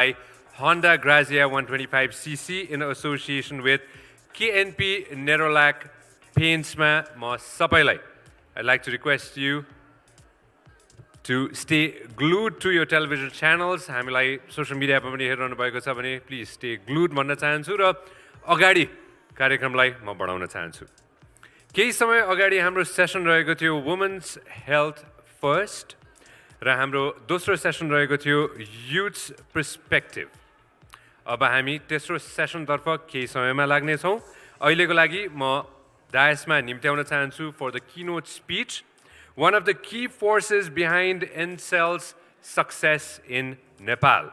by Honda Grazia 125cc in association with KNP Nerolac Paintsma Ma Sabailai. I'd like to request you to stay glued to your television channels. हामीलाई social media मा पनि हेरिरहनु भएको छ भने please stay glued भन्न चाहन्छु र अगाडि कार्यक्रमलाई म बढाउन चाहन्छु. केही समय अगाडि हाम्रो सेसन रहेको थियो Women's Health First र हाम्रो दोस्रो सेसन रहेको थियो Youth's Perspective. अब हामी तेस्रो सेसनतर्फ केही समयमा लाग्ने छौं. अहिलेको लागि म डायसमा निम्त्याउन चाहन्छु for the keynote speech one of the key forces behind NCEL's success in Nepal.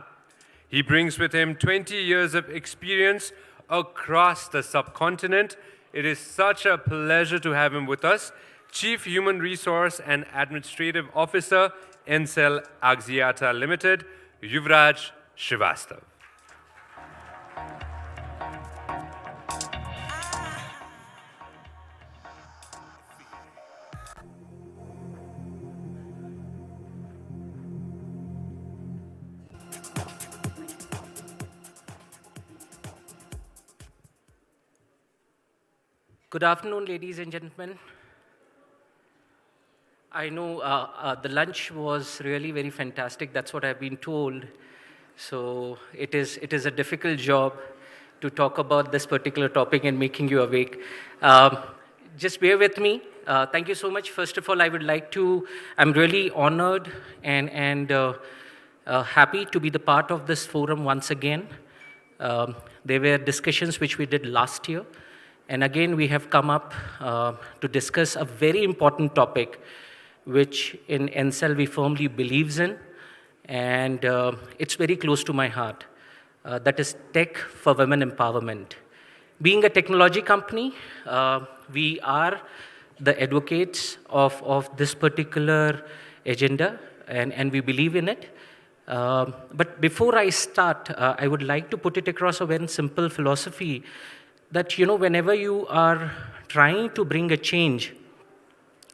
He brings with him 20 years of experience across the subcontinent. It is such a pleasure to have him with us. Chief Human Resource and Administrative Officer, NCEL Axiata Limited, Yuvraj Srivastav. Good afternoon, ladies and gentlemen. I know the lunch was really very fantastic. That's what I've been told. So it is a difficult job to talk about this particular topic and making you awake. Just bear with me. Thank you so much. First of all, I'm really honored and happy to be the part of this forum once again. There were discussions which we did last year. And again, we have come up to discuss a very important topic, which in NCEL we firmly believes in, and it's very close to my heart. That is tech for women empowerment. Being a technology company, we are the advocates of this particular agenda, and we believe in it. But before I start, I would like to put it across a very simple philosophy that, whenever you are trying to bring a change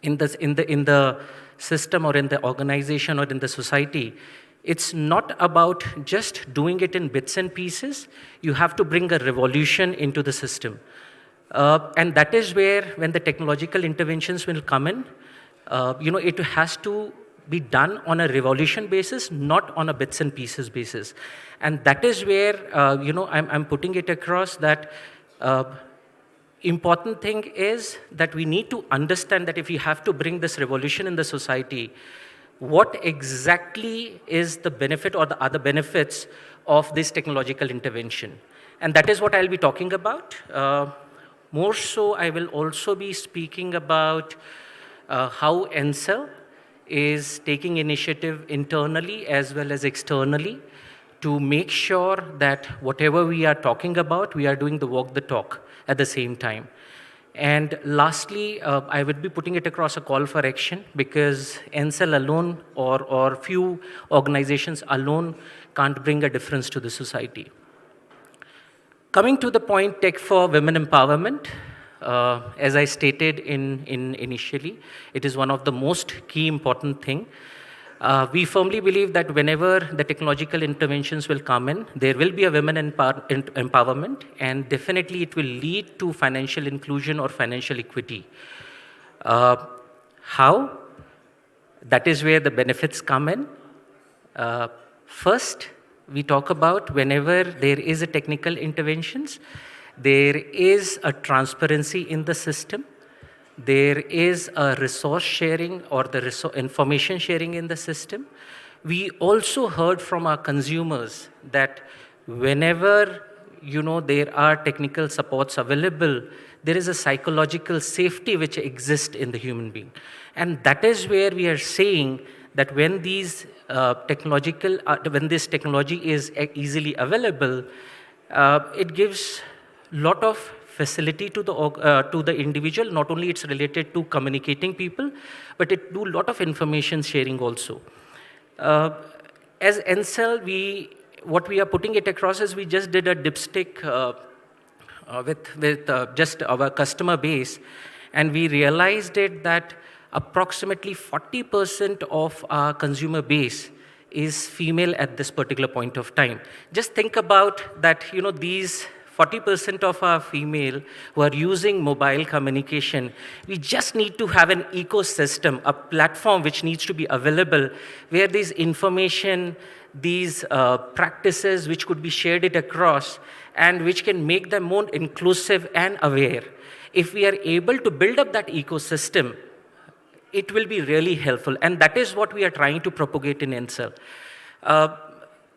in the system or in the organization or in the society, it's not about just doing it in bits and pieces. You have to bring a revolution into the system. And that is where, when the technological interventions will come in, it has to be done on a revolution basis, not on a bits and pieces basis. And that is where, I'm putting it across that important thing is that we need to understand that if we have to bring this revolution in the society, what exactly is the benefit or the other benefits of this technological intervention. And that is what I'll be talking about. More so, I will also be speaking about how NCEL is taking initiative internally as well as externally to make sure that whatever we are talking about, we are doing the walk the talk at the same time. And lastly, I would be putting it across a call for action, because NCEL alone or few organizations alone can't bring a difference to the society. Coming to the point, tech for women empowerment, as I stated initially, it is one of the most key important thing. We firmly believe that whenever the technological interventions will come in, there will be a women empowerment, and definitely it will lead to financial inclusion or financial equity. How? That is where the benefits come in. First, we talk about whenever there is a technical interventions, there is a transparency in the system. There is a resource sharing or the information sharing in the system. We also heard from our consumers that whenever there are technical supports available, there is a psychological safety which exists in the human being. And that is where we are saying that when these when this technology is easily available, it gives lot of facility to the individual. Not only it's related to communicating people, but it do lot of information sharing also. As NCEL, what we are putting it across is we just did a dipstick with just our customer base, and we realized it that approximately 40% of our consumer base is female at this particular point of time. Just think about that, these 40% of our female who are using mobile communication, we just need to have an ecosystem, a platform which needs to be available where these information, these practices which could be shared it across and which can make them more inclusive and aware. If we are able to build up that ecosystem, it will be really helpful. And that is what we are trying to propagate in Encel.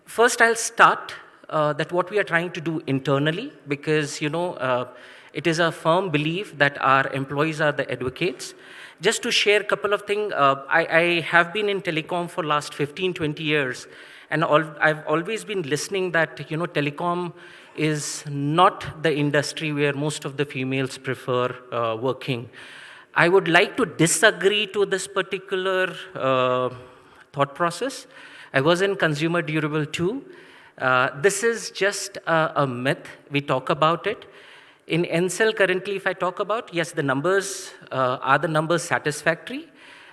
First, I'll start that what we are trying to do internally, because it is a firm belief that our employees are the advocates. Just to share a couple of things, I have been in telecom for last 15, 20 years, and I've always been listening that telecom is not the industry where most of the females prefer working. I would like to disagree to this particular thought process. I was in consumer durable too. This is just a myth. We talk about it. In Encel currently, if I talk about, yes, the numbers, are the numbers satisfactory?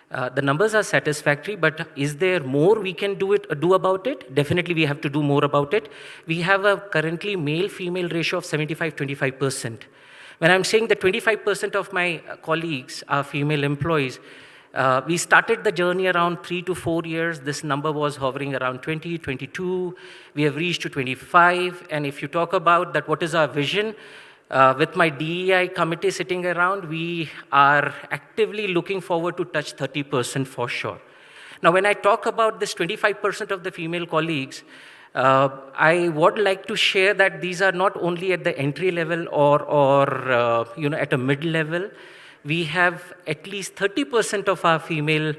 The numbers are satisfactory, but is there more we can do about it? Definitely we have to do more about it. We have a currently male-female ratio of 75-25%. When I'm saying that 25% of my colleagues are female employees, we started the journey around 3 to 4 years. This number was hovering around 20, 22. We have reached to 25. And if you talk about that, what is our vision? With my DEI committee sitting around, we are actively looking forward to touch 30% for sure. Now, when I talk about this 25% of the female colleagues, I would like to share that these are not only at the entry level or at a mid level. We have at least 30% of our female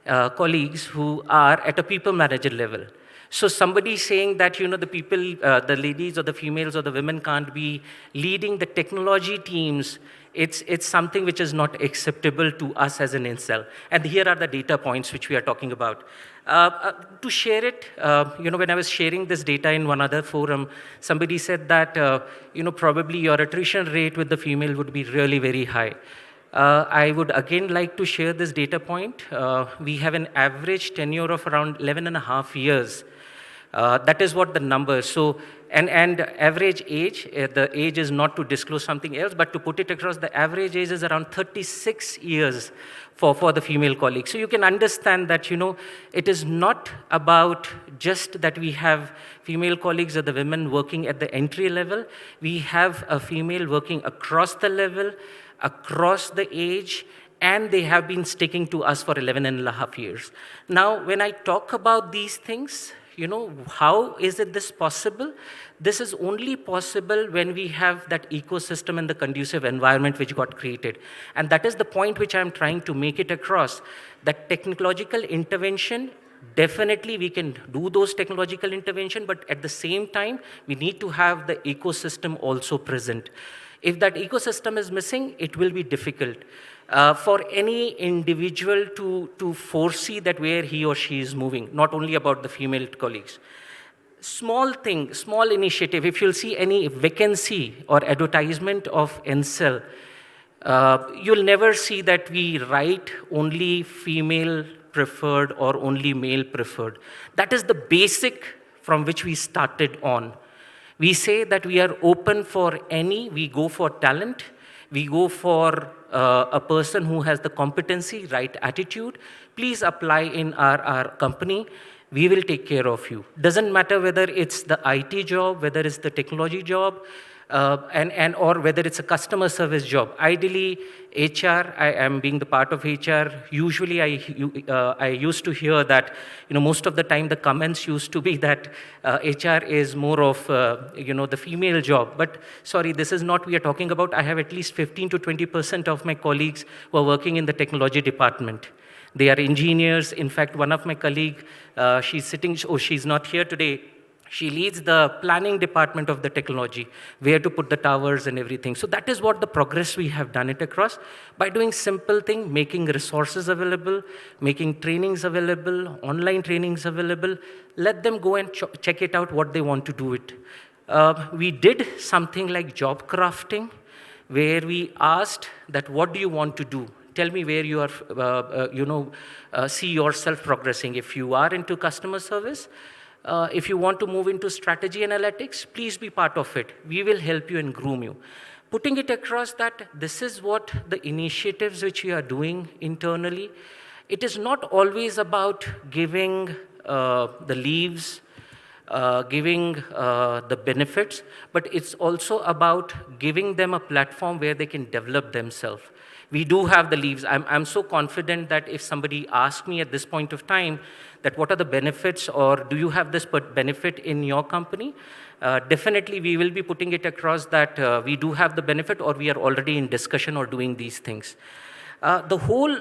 colleagues who are at a people manager level. So somebody saying that the people, the ladies or the females or the women can't be leading the technology teams, it's something which is not acceptable to us as an Encel. And here are the data points which we are talking about. To share it, when I was sharing this data in one other forum, somebody said that probably your attrition rate with the female would be really very high. I would again like to share this data point. We have an average tenure of around 11.5 years. That is what the number. So, and average age, the age is not to disclose something else, but to put it across, the average age is around 36 years for the female colleagues. So you can understand that, it is not about just that we have female colleagues or the women working at the entry level. We have a female working across the level, across the age, and they have been sticking to us for 11.5 years. Now, when I talk about these things, how is this possible? This is only possible when we have that ecosystem and the conducive environment which got created. And that is the point which I'm trying to make it across, that technological intervention, definitely we can do those technological intervention, but at the same time, we need to have the ecosystem also present. If that ecosystem is missing, it will be difficult for any individual to foresee that where he or she is moving, not only about the female colleagues. Small thing, small initiative, if you'll see any vacancy or advertisement of Encel, you'll never see that we write only female preferred or only male preferred. That is the basic from which we started on. We say that we are open for any, we go for talent, we go for a person who has the competency, right attitude. Please apply in our company. We will take care of you. Doesn't matter whether it's the IT job, whether it's the technology job, or whether it's a customer service job. Ideally, HR, I am being the part of HR, usually I used to hear that, most of the time the comments used to be that HR is more of, the female job. But sorry, this is not what we are talking about. I have at least 15 to 20% of my colleagues who are working in the technology department. They are engineers. In fact, one of my colleagues, she's not here today. She leads the planning department of the technology, where to put the towers and everything. So that is what the progress we have done it across by doing simple thing, making resources available, making trainings available, online trainings available. Let them go and check it out what they want to do it. We did something like job crafting, where we asked that what do you want to do? tell me where you are, see yourself progressing. If you are into customer service, if you want to move into strategy analytics, please be part of it. We will help you and groom you. Putting it across that this is what the initiatives which we are doing internally. It is not always about giving the leaves, giving the benefits, but it's also about giving them a platform where they can develop themselves. We do have the leaves. I'm so confident that if somebody asks me at this point of time that what are the benefits or do you have this benefit in your company, definitely we will be putting it across that we do have the benefit or we are already in discussion or doing these things. The whole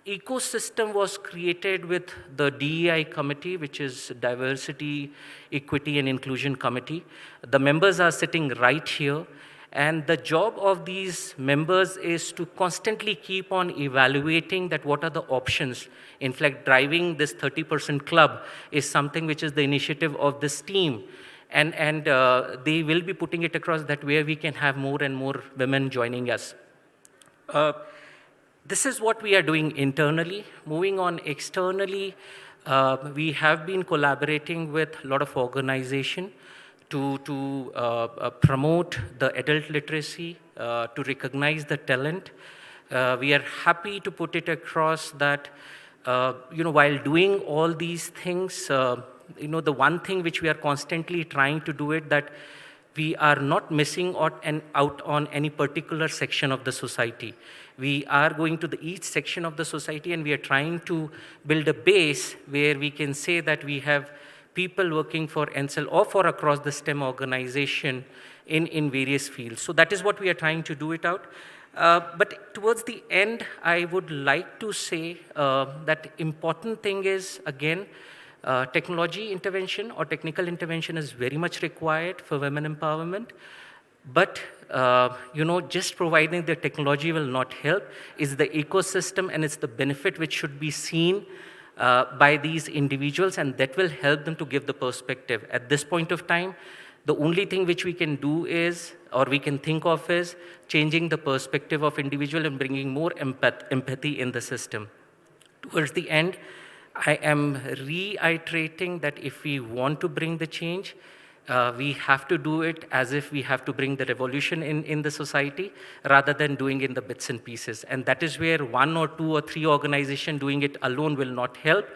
ecosystem was created with the DEI committee, which is Diversity, Equity and Inclusion Committee. The members are sitting right here. And the job of these members is to constantly keep on evaluating that what are the options. In fact, driving this 30% club is something which is the initiative of this team. And they will be putting it across that where we can have more and more women joining us. This is what we are doing internally. Moving on externally, we have been collaborating with a lot of organizations to promote the adult literacy, to recognize the talent. We are happy to put it across that, while doing all these things, the one thing which we are constantly trying to do it that we are not missing out on any particular section of the society. We are going to each section of the society and we are trying to build a base where we can say that we have people working for NCEL or for across the STEM organization in various fields. So that is what we are trying to do it out. But towards the end, I would like to say that important thing is, again, technology intervention or technical intervention is very much required for women empowerment. But just providing the technology will not help. It's the ecosystem and it's the benefit which should be seen by these individuals, and that will help them to give the perspective. At this point of time, the only thing which we can do is, or we can think of is, changing the perspective of individual and bringing more empathy in the system. Towards the end, I am reiterating that if we want to bring the change, we have to do it as if we have to bring the revolution in the society rather than doing in the bits and pieces. And that is where 1 or 2 or 3 organizations doing it alone will not help.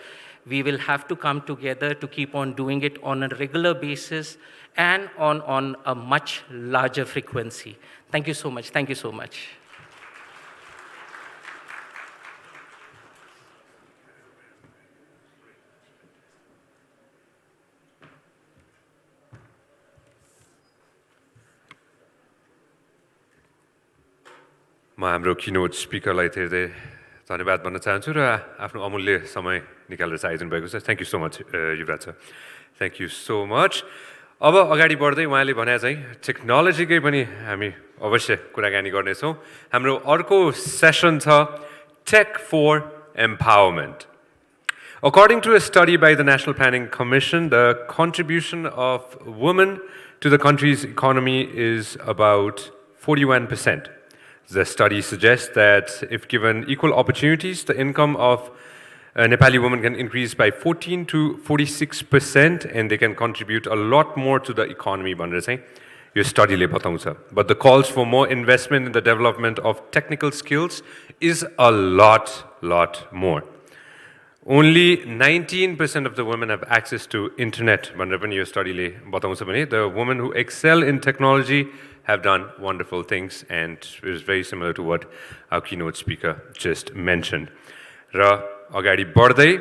We will have to come together to keep on doing it on a regular basis and on a much larger frequency. Thank you so much. Thank you so much. म हाम्रो किनोट स्पिकरलाई धेरै धन्यवाद भन्न चाहन्छु र आफ्नो अमूल्य समय निकालेर आइदिनु भएको छ। Thank you so much Yuvraj sir, thank you so much. अब अगाडि बढ्दै उहाँले भने चाहिँ टेक्नोलोजीकै पनि हामी अवश्य कुराकानी गर्नेछौँ। हाम्रो अर्को सेसन छ tech for empowerment. According to a study by the National Planning Commission, the contribution of women to the country's economy is about 41%. The study suggests that if given equal opportunities, the income of Nepali women can increase by 14 to 46% and they can contribute a lot more to the economy, भनेर चाहिँ यो स्टडीले बताउँछ. But the calls for more investment in the development of technical skills is a lot more. Only 19% of the women have access to internet, भनेर पनि यो स्टडीले बताउँछ भने the women who excel in technology have done wonderful things, and it is very similar to what our keynote speaker just mentioned. र अगाडि बढ्दै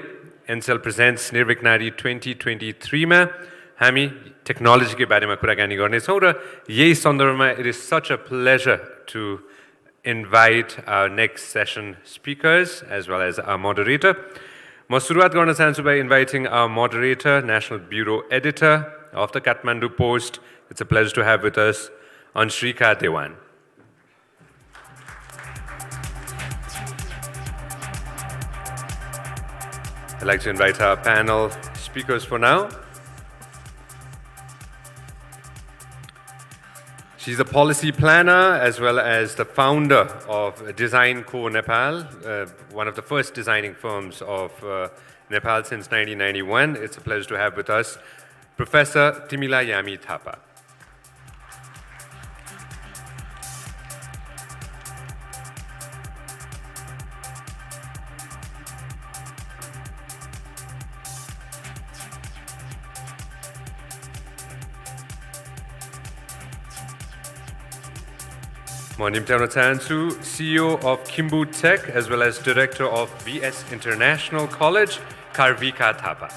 NCEL presents Nirvik Nari 2023 मा हामी टेक्नोलोजीकै बारेमा कुराकानी गर्नेछौँ र यही सन्दर्भमा it is such a pleasure to invite our next session speakers as well as our moderator. म सुरुवात गर्न चाहन्छु by inviting our moderator, National Bureau Editor of the Kathmandu Post. It's a pleasure to have with us Anshrika Dewan. I'd like to invite our panel speakers for now. She's a policy planner as well as the founder of Design Co Nepal, one of the first designing firms of Nepal since 1991. It's a pleasure to have with us Professor Timila Yami Thapa. म निम्त्याउन चाहन्छु CEO of Kimbu Tech as well as Director of VS International College, Karvika Thapa.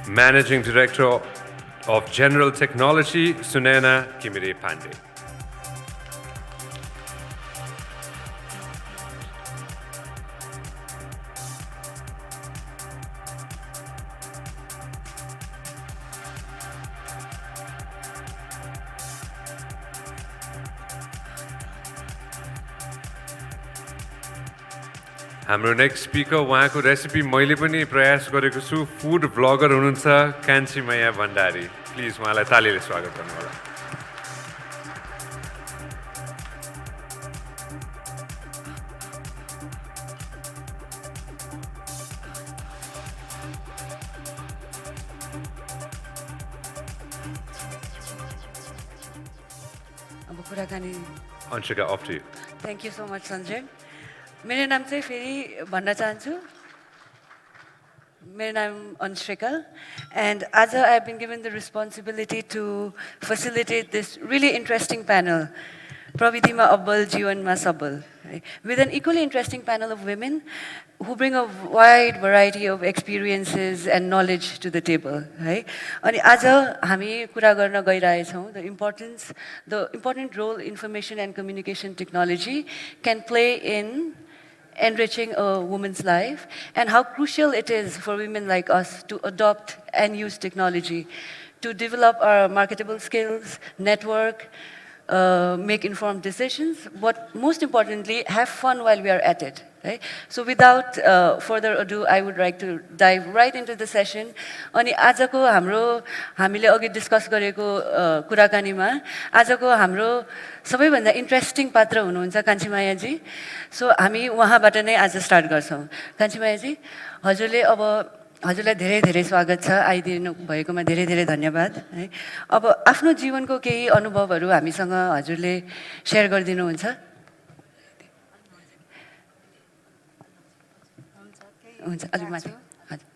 Managing Director of General Technology, Sunena Kimire Pandey. हाम्रो next speaker उहाँको recipe मैले पनि प्रयास गरेको छु फुड ब्लगर हुनुहुन्छ कान्छी मैया भण्डारी प्लिज उहाँलाई तालीले स्वागत गर्नु होला अब कुराकानी Anshika, off to you. Thank you so much Sanjay. मेरो नाम चाहिँ फेरि भन्न चाहन्छु मेरो नाम Anshika and आज I have been given the responsibility to facilitate this really interesting panel प्रविधिमा अब्बल जीवनमा सबल with an equally interesting panel of women who bring a wide variety of experiences and knowledge to the table है अनि आज हामी कुरा गर्न गइरहेछौँ the important role information and communication technology can play in enriching a woman's life and how crucial it is for women like us to adopt and use technology to develop our marketable skills, network, make informed decisions, but most importantly, have fun while we are at it. Right? So without further ado, I would like to dive right into the session. अनि आजको हाम्रो हामीले अघि discuss गरेको कुराकानीमा आजको हाम्रो सबैभन्दा इन्ट्रेस्टिङ पात्र हुनुहुन्छ कान्छीमायाजी सो हामी उहाँबाट नै आज स्टार्ट गर्छौँ कान्छीमायाजी हजुरले अब हजुरलाई धेरै धेरै स्वागत छ आइदिनु भएकोमा धेरै धेरै धन्यवाद है अब आफ्नो जीवनको केही अनुभवहरू हामीसँग हजुरले शेयर गरिदिनुहुन्छ हुन्छ अलि माथि हजुर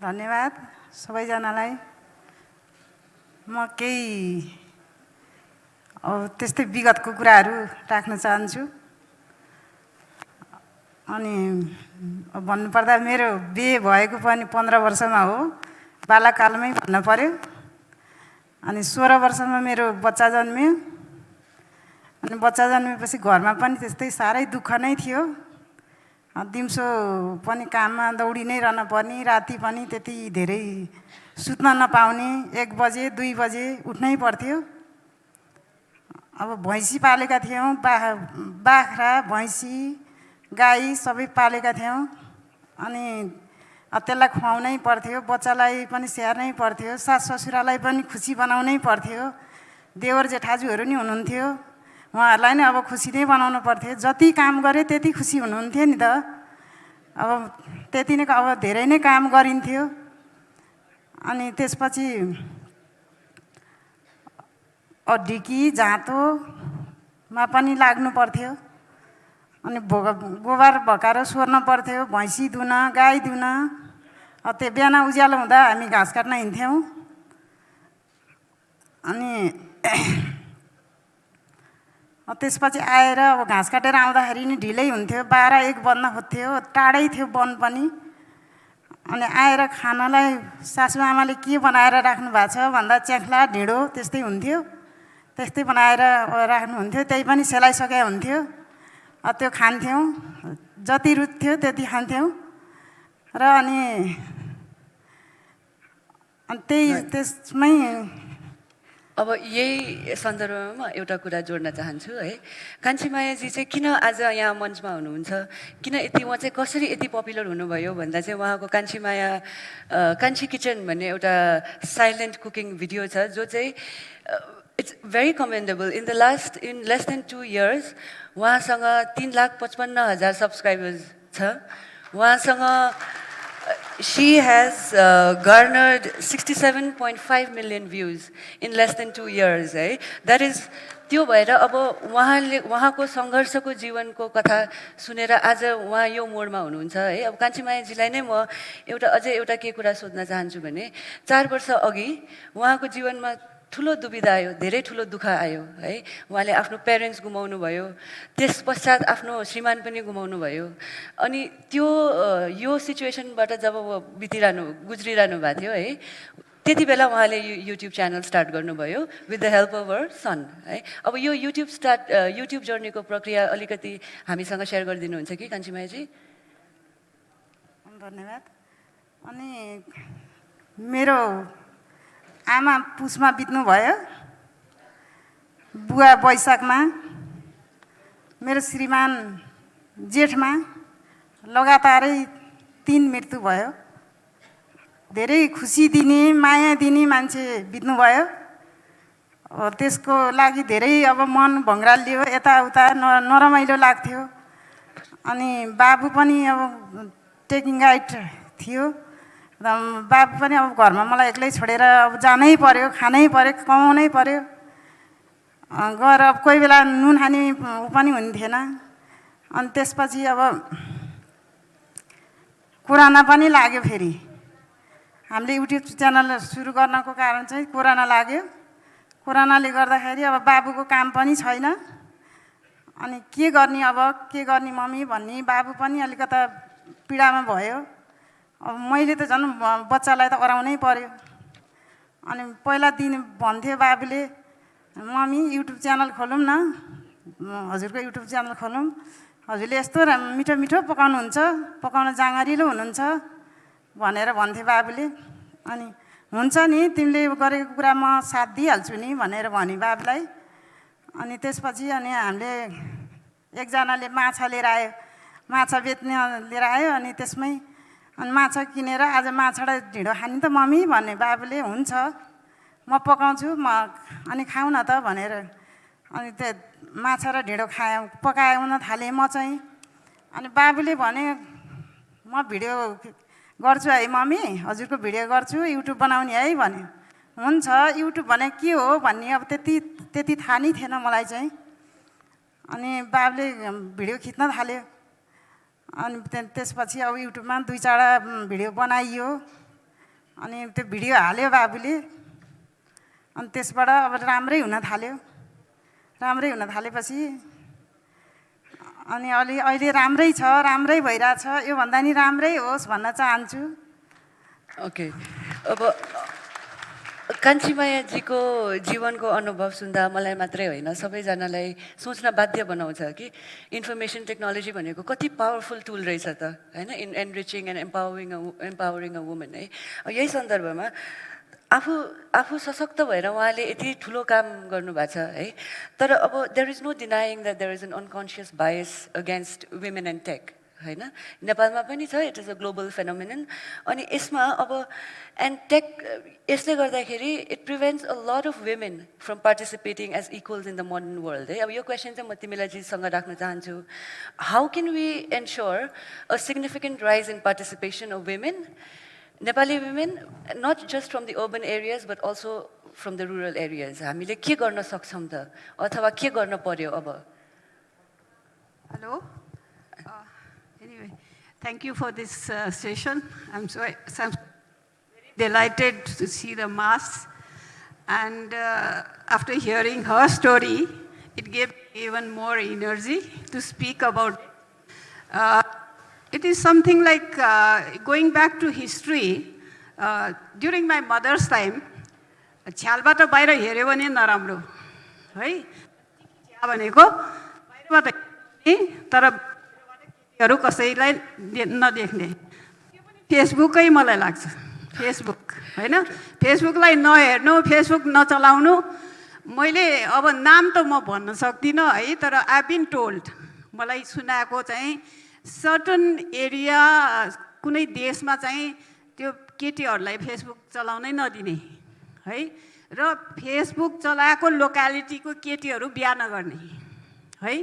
धन्यवाद सबैजनालाई म केही त्यस्तै विगतको कुराहरू राख्न चाहन्छु अनि भन्नुपर्दा मेरो बिहे भएको पनि 15 वर्षमा हो बालकालमै भन्न पर्यो अनि 16 वर्षमा मेरो बच्चा जन्मियो अनि बच्चा जन्मेपछि घरमा पनि त्यस्तै सारै दुःख नै थियो दिउँसो पनि काममा दौडी नै रहन पर्ने राति पनि त्यति धेरै सुत्न नपाउने 1 बजे 2 बजे उठ्नै पर्थ्यो अब भैँसी पालेका थियौँ बाख्रा भैँसी गाई सबै पालेका थियौँ अनि त्यसलाई खुवाउनै पर्थ्यो बच्चालाई पनि स्याहार्नै पर्थ्यो सास ससुरालाई पनि खुसी बनाउनै पर्थ्यो देवर जेठाजुहरू नि हुनुहुन्थ्यो उहाँहरूलाई नै अब खुसी नै बनाउनु पर्थ्यो जति काम गरे त्यति खुसी हुनुहुन्थ्यो नि त अब त्यति नै अब धेरै नै काम गरिन्थ्यो अनि त्यसपछि ढिकी जाँतोमा पनि लाग्नु पर्थ्यो अनि गोबर भकाएर सोर्न पर्थ्यो भैँसी दुन गाई दुन त्यो बिहान उज्यालो हुँदा हामी घाँस काट्न हिँड्थ्यौँ अनि त्यसपछि आएर अब घाँस काटेर आउँदाखेरि नि ढिलै हुन्थ्यो 12-1 बज्न खोज्थ्यो टाढै थियो वन पनि अनि आएर खानालाई सासूआमाले के बनाएर राख्नु भएको छ भन्दा च्याख्ला ढिँडो त्यस्तै हुन्थ्यो त्यस्तै बनाएर राख्नुहुन्थ्यो त्यही पनि सेलाइसके हुन्थ्यो त्यो खान्थ्यौँ जति रुच्थ्यो त्यति खान्थ्यौँ र अनि त्यसमै अब यही सन्दर्भमा म एउटा कुरा जोड्न चाहन्छु है कान्छीमायाजी चाहिँ किन आज यहाँ मञ्चमा हुनुहुन्छ किन यति उहाँ चाहिँ कसरी यति पपुलर हुनुभयो भन्दा चाहिँ उहाँको कान्छी किचन भन्ने एउटा साइलेन्ट कुकिङ भिडियो छ जो चाहिँ it's very commendable in less than 2 years उहाँसँग 3,55,000 सब्सक्राइबर्स छ उहाँसँग she has garnered 67.5 million views in less than 2 years है that is त्यो भएर अब उहाँको सङ्घर्षको जीवनको कथा सुनेर आज उहाँ यो मोडमा हुनुहुन्छ है अब कान्छीमायाजीलाई नै म अझै एउटा के कुरा सोध्न चाहन्छु भने 4 वर्ष अघि उहाँको जीवनमा ठुलो दुविधा आयो धेरै ठुलो दुःख आयो है उहाँले आफ्नो पेरेन्ट्स गुमाउनु भयो त्यस पश्चात आफ्नो श्रीमान पनि गुमाउनु भयो अनि त्यो यो सिचुएसनबाट जब गुज्रिरहनु भएको थियो है त्यति बेला उहाँले युट्युब च्यानल स्टार्ट गर्नुभयो विथ द हेल्प अफ अवर सन है अब यो युट्युब जर्नीको प्रक्रिया अलिकति हामीसँग सेयर गरिदिनुहुन्छ कि कान्छीमायाजी धन्यवाद अनि मेरो आमा पुसमा बित्नु भयो बुवा वैशाखमा मेरो श्रीमान जेठमा लगातारै 3 मृत्यु भयो धेरै खुसी दिने माया दिने मान्छे बित्नु भयो त्यसको लागि धेरै अब मन भङ्ग्रालियो यताउता नरमाइलो लाग्थ्यो अनि बाबु पनि अब टेकिङ गाइड थियो बाबु पनि अब घरमा मलाई एक्लै छोडेर अब जानै पर्यो खानै पर्यो कमाउनै पर्यो गएर अब कोही बेला नुन खाने ऊ पनि हुन्थेन अनि त्यसपछि अब कोरोना पनि लाग्यो फेरि हामीले युट्युब च्यानल सुरु गर्नको कारण चाहिँ कोरोना लाग्यो कोरोनाले गर्दाखेरि अब बाबुको काम पनि छैन अनि के गर्ने मम्मी भन्ने बाबु पनि अलिकता पीडामा भयो अब मैले त झन् बच्चालाई त कराउनै पर्यो अनि पहिला दिन भन्थ्यो बाबुले मम्मी युट्युब च्यानल खोलौँ न हजुरको युट्युब च्यानल खोलौँ हजुरले यस्तो मिठो मिठो पकाउनुहुन्छ पकाउन जाँगरिलो हुनुहुन्छ भनेर भन्थे बाबुले अनि हुन्छ नि तिमीले गरेको कुरा म साथ दिइहाल्छु नि भनेर भने बाबुलाई अनि त्यसपछि अनि हामीले एकजनाले माछा लिएर आयो माछा बेच्ने लिएर आयो अनि त्यसमै अनि माछा किनेर आज माछा र ढिँडो खाने त मम्मी भन्ने बाबुले हुन्छ म पकाउँछु अनि खाऊ न त भनेर अनि त्यो माछा र ढिँडो पकाउन थालेँ म चाहिँ अनि बाबुले भने म भिडियो गर्छु है मम्मी हजुरको भिडियो गर्छु युट्युब बनाउने है भने हुन्छ युट्युब भने के हो भन्ने अब त्यति थाहा नै थिएन मलाई चाहिँ अनि बाबुले भिडियो खिच्न थाल्यो अनि त्यसपछि अब युट्युबमा 2-4 भिडियो बनाइयो अनि त्यो भिडियो हाल्यो बाबुले अनि त्यसबाट अब राम्रै हुन थालेपछि अनि अहिले राम्रै छ राम्रै भइरहेछ योभन्दा नि राम्रै होस् भन्न चाहन्छु ओके अब कान्छीमायाजीको जीवनको अनुभव सुन्दा मलाई मात्रै होइन सबैजनालाई सोच्न बाध्य बनाउँछ कि इन्फर्मेसन टेक्नोलोजी भनेको कति पावरफुल टुल रहेछ त होइन in enriching and empowering a woman है यही सन्दर्भमा आफू सशक्त भएर उहाँले यति ठुलो काम गर्नुभएको छ है तर अब there is no denying that there is an unconscious bias against women and tech होइन नेपालमा पनि छ it is a global phenomenon अनि यसमा अब एन्ड टेक यसले गर्दाखेरि it prevents a lot of women from participating as equals in the modern world है अब यो क्वेसन चाहिँ म तिमीलाईसँग राख्न चाहन्छु how can we ensure a significant rise in participation of women Nepali women, not just from the urban areas, but also from the rural areas. हामीले के गर्न सक्छौं त अथवा के गर्न पर्यो अब Hello. Anyway, thank you for this session. I'm very delighted to see the mass. And after hearing her story, it gave me even more energy to speak about it is something like going back to history. During my mother's time, छ्यालबाट बाहिर हेर्यो भने नराम्रो है छ्या भनेको बाहिरबाट तर केटीहरू कसैलाई नदेख्ने फेसबुकै मलाई लाग्छ फेसबुक हैन फेसबुकलाई नहेर्नु फेसबुक नचलाउनु मैले अब नाम त म भन्न सक्दिनँ है, तर आई बिन टोल्ड, मलाई सुनाएको चाहिँ सर्टन एरिया कुनै देशमा चाहिँ त्यो केटीहरूलाई फेसबुक चलाउनै नदिने है, र फेसबुक चलाएको लोकालिटीको केटीहरू बिहा नगर्ने है।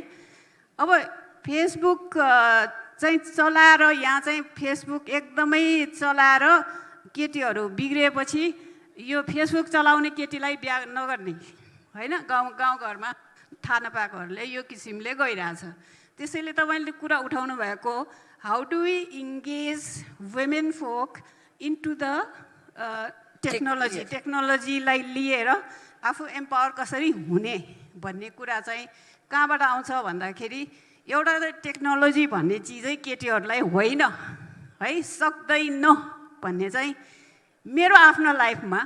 अब फेसबुक चाहिँ चलाएर यहाँ चाहिँ फेसबुक एकदमै चलाएर केटीहरू बिग्रिएपछि यो फेसबुक चलाउने केटीलाई बिहा नगर्ने होइन, गाउँघरमा थाहा नपाएकोहरूले यो किसिमले गइरहेछ। त्यसैले तपाईँले कुरा उठाउनु भएको how do we engage women folk into the टेक्नोलोजीलाई लिएर आफू एम्पावर कसरी हुने भन्ने कुरा चाहिँ कहाँबाट आउँछ भन्दाखेरि एउटा टेक्नोलोजी भन्ने चिजै केटीहरूलाई होइन है, सक्दैन भन्ने चाहिँ मेरो आफ्नो लाइफमा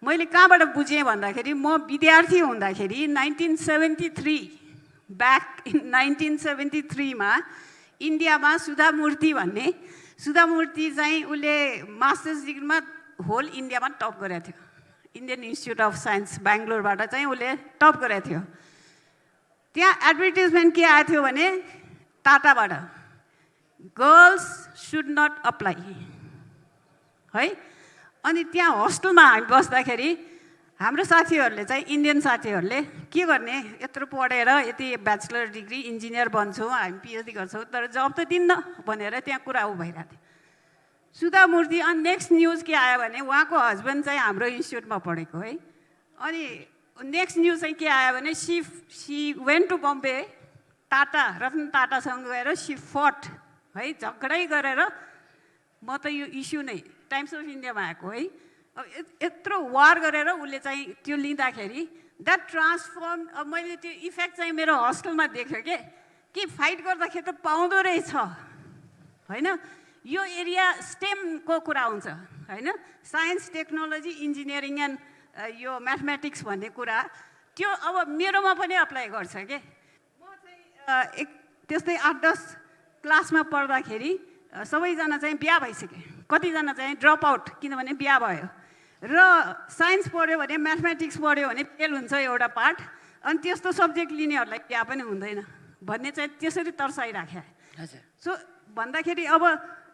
मैले कहाँबाट बुझेँ भन्दाखेरि म विद्यार्थी हुँदाखेरि 1973 ब्याक इन 1973 मा इन्डियामा सुधा मूर्ति भन्ने, सुधा मूर्ति चाहिँ उसले मास्टर्स डिग्रीमा होल इन्डियामा टप गरेको थियो, इन्डियन इन्स्टिट्युट अफ साइन्स बेङ्गलोरबाट चाहिँ उसले टप गरेको थियो। त्यहाँ एडभर्टिजमेन्ट के आएको थियो भने टाटाबाट, गर्ल्स सुड नट अप्लाई है। अनि त्यहाँ होस्टेलमा हामी बस्दाखेरि हाम्रो साथीहरूले चाहिँ इन्डियन साथीहरूले के गर्ने, यत्रो पढेर यति ब्याचलर डिग्री इन्जिनियर बन्छौँ हामी, पिएचडी गर्छौँ, तर जब त दिन्न भनेर त्यहाँ कुरा भइरहेको थियो। सुधा मूर्ति अनि नेक्स्ट न्युज के आयो भने उहाँको हस्बेन्ड चाहिँ हाम्रो इन्स्टिट्युटमा पढेको है। अनि नेक्स्ट न्युज चाहिँ के आयो भने she went to Bombay, Tata Ratan टाटासँग गएर सी फट है, झगडै गरेर म त यो इस्यु नै टाइम्स अफ इन्डियामा आएको है, अब यत्रो वार गरेर उसले चाहिँ त्यो लिँदाखेरि द्याट ट्रान्सफर्म। अब मैले त्यो इफेक्ट चाहिँ मेरो हस्टेलमा देखेँ कि फाइट गर्दाखेरि त पाउँदो रहेछ होइन। यो एरिया स्टेमको कुरा हुन्छ होइन, साइन्स टेक्नोलोजी इन्जिनियरिङ एन्ड यो म्याथमेटिक्स भन्ने कुरा त्यो अब मेरोमा पनि अप्लाई गर्छ के। म चाहिँ त्यस्तै 8-10 क्लासमा पढ्दाखेरि सबैजना चाहिँ बिहा भइसके, कतिजना चाहिँ ड्रप आउट किनभने बिहा भयो, र साइन्स पढ्यो भने म्याथमेटिक्स पढ्यो भने फेल हुन्छ एउटा पार्ट, अनि त्यस्तो सब्जेक्ट लिनेहरूलाई बिहा पनि हुँदैन भन्ने चाहिँ त्यसरी तर्साइराखे। सो भन्दाखेरि अब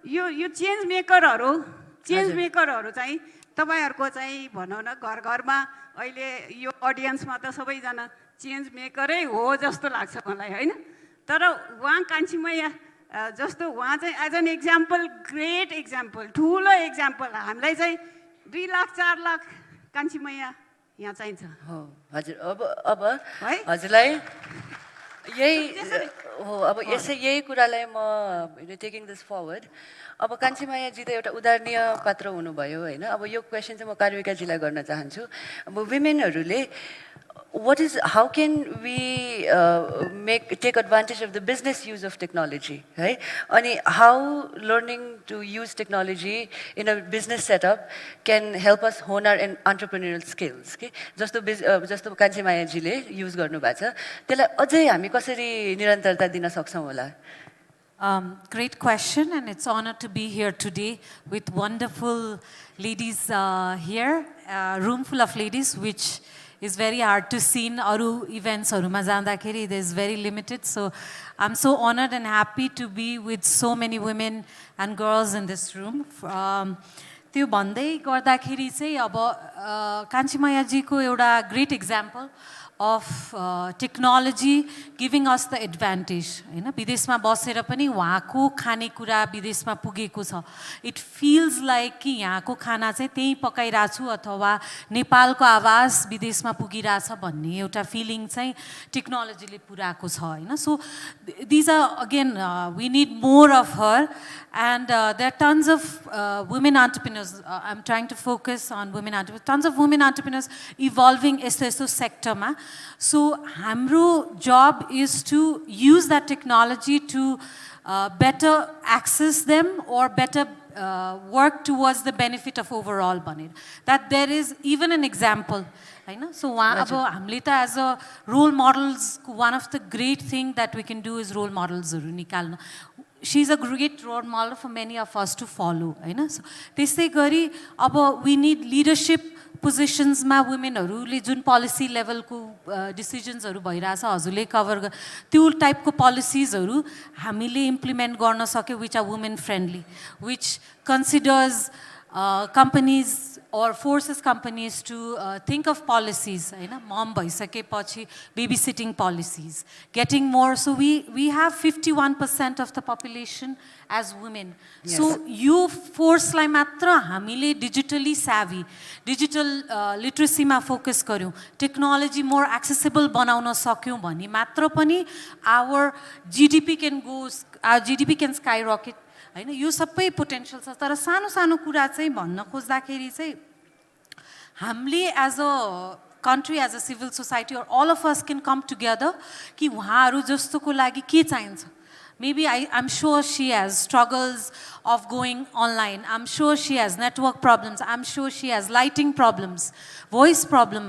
यो चेन्ज मेकरहरू चाहिँ तपाईँहरूको चाहिँ भनौँ न घर घरमा अहिले यो अडियन्समा त सबैजना चेन्ज मेकरै हो जस्तो लाग्छ मलाई होइन। तर उहाँ कान्छीमैया जस्तो उहाँ चाहिँ as an example, great example, ठुलो एक्जाम्पल, हामीलाई चाहिँ 2 लाख 4 लाख कान्छीमैया यहाँ चाहिन्छ हो। हजुर अब है हजुरलाई यही हो, अब यही कुरालाई म टेकिङ दिस फरवर्ड। अब कान्छीमायाजी त एउटा उदाहरणीय पात्र हुनुभयो होइन। अब यो क्वेसन चाहिँ म कार्विकाजीलाई गर्न चाहन्छु। अब विमेनहरूले how can we take advantage of the business use of technology, right? And how learning to use technology in a business setup can help us hone our entrepreneurial skills. Okay? Just to Kanchimaya jile use garnu bhacha. त्यसलाई अझै हामी कसरी निरन्तरता दिन सक्छौं होला? Great question, and it's an honor to be here today with wonderful ladies here, a room full of ladies, which is very hard to see in aru events haruma jandakeri. There's very limited, so I'm so honored and happy to be with so many women and girls in this room. त्यो भन्दै गर्दाखेरि चाहिँ अब कान्छीमाया जी को एउटा great example of technology giving us the advantage. हैन विदेशमा बसेर पनि वहाँको खानेकुरा विदेशमा पुगेको छ. It feels like कि यहाँको खाना चाहिँ त्यही पकाइराछु अथवा नेपालको आवाज विदेशमा पुगिराछ भन्ने एउटा फिलिङ चाहिँ टेक्नोलोजीले पुराको छ हैन. So these are again we need more of her, and there are tons of women entrepreneurs. I'm trying to focus on women entrepreneurs. Tons of women entrepreneurs evolving यस्तो sector मा. So हाम्रो job is to use that technology to better access them or better work towards the benefit of overall भन्ने. That there is even an example. हैन. So अब हामीले त as a role models, one of the great thing that we can do is role models हरु निकाल्न. She's a great role model for many of us to follow. हैन. So त्यसै गरी अब we need leadership पोजिसन्समा वुमेनहरूले जुन policy लेभलको डिसिजन्सहरू भइरहेछ हजुरले कभर त्यो टाइपको पोलिसिजहरू हामीले इम्प्लिमेन्ट गर्न सक्यो which are women friendly, which considers companies or forces companies to think of policies, mom bhaisake babysitting policies, getting more. So we have 51% of the population as women. Yes. So you force lai matra hamile digitally savvy, digital literacy ma focus garyo, technology more accessible banauna sakyau bhani matra pani our GDP can skyrocket. हैन यो सबै potential छ तर सानो सानो कुरा चाहिँ भन्न खोज्दाखेरि चाहिँ हामीले as a country, as a civil society, or all of us can come together कि उहाँहरू जस्तोको लागि के चाहिन्छ. Maybe I'm sure she has struggles of going online. I'm sure she has network problems. I'm sure she has lighting problems, voice problem.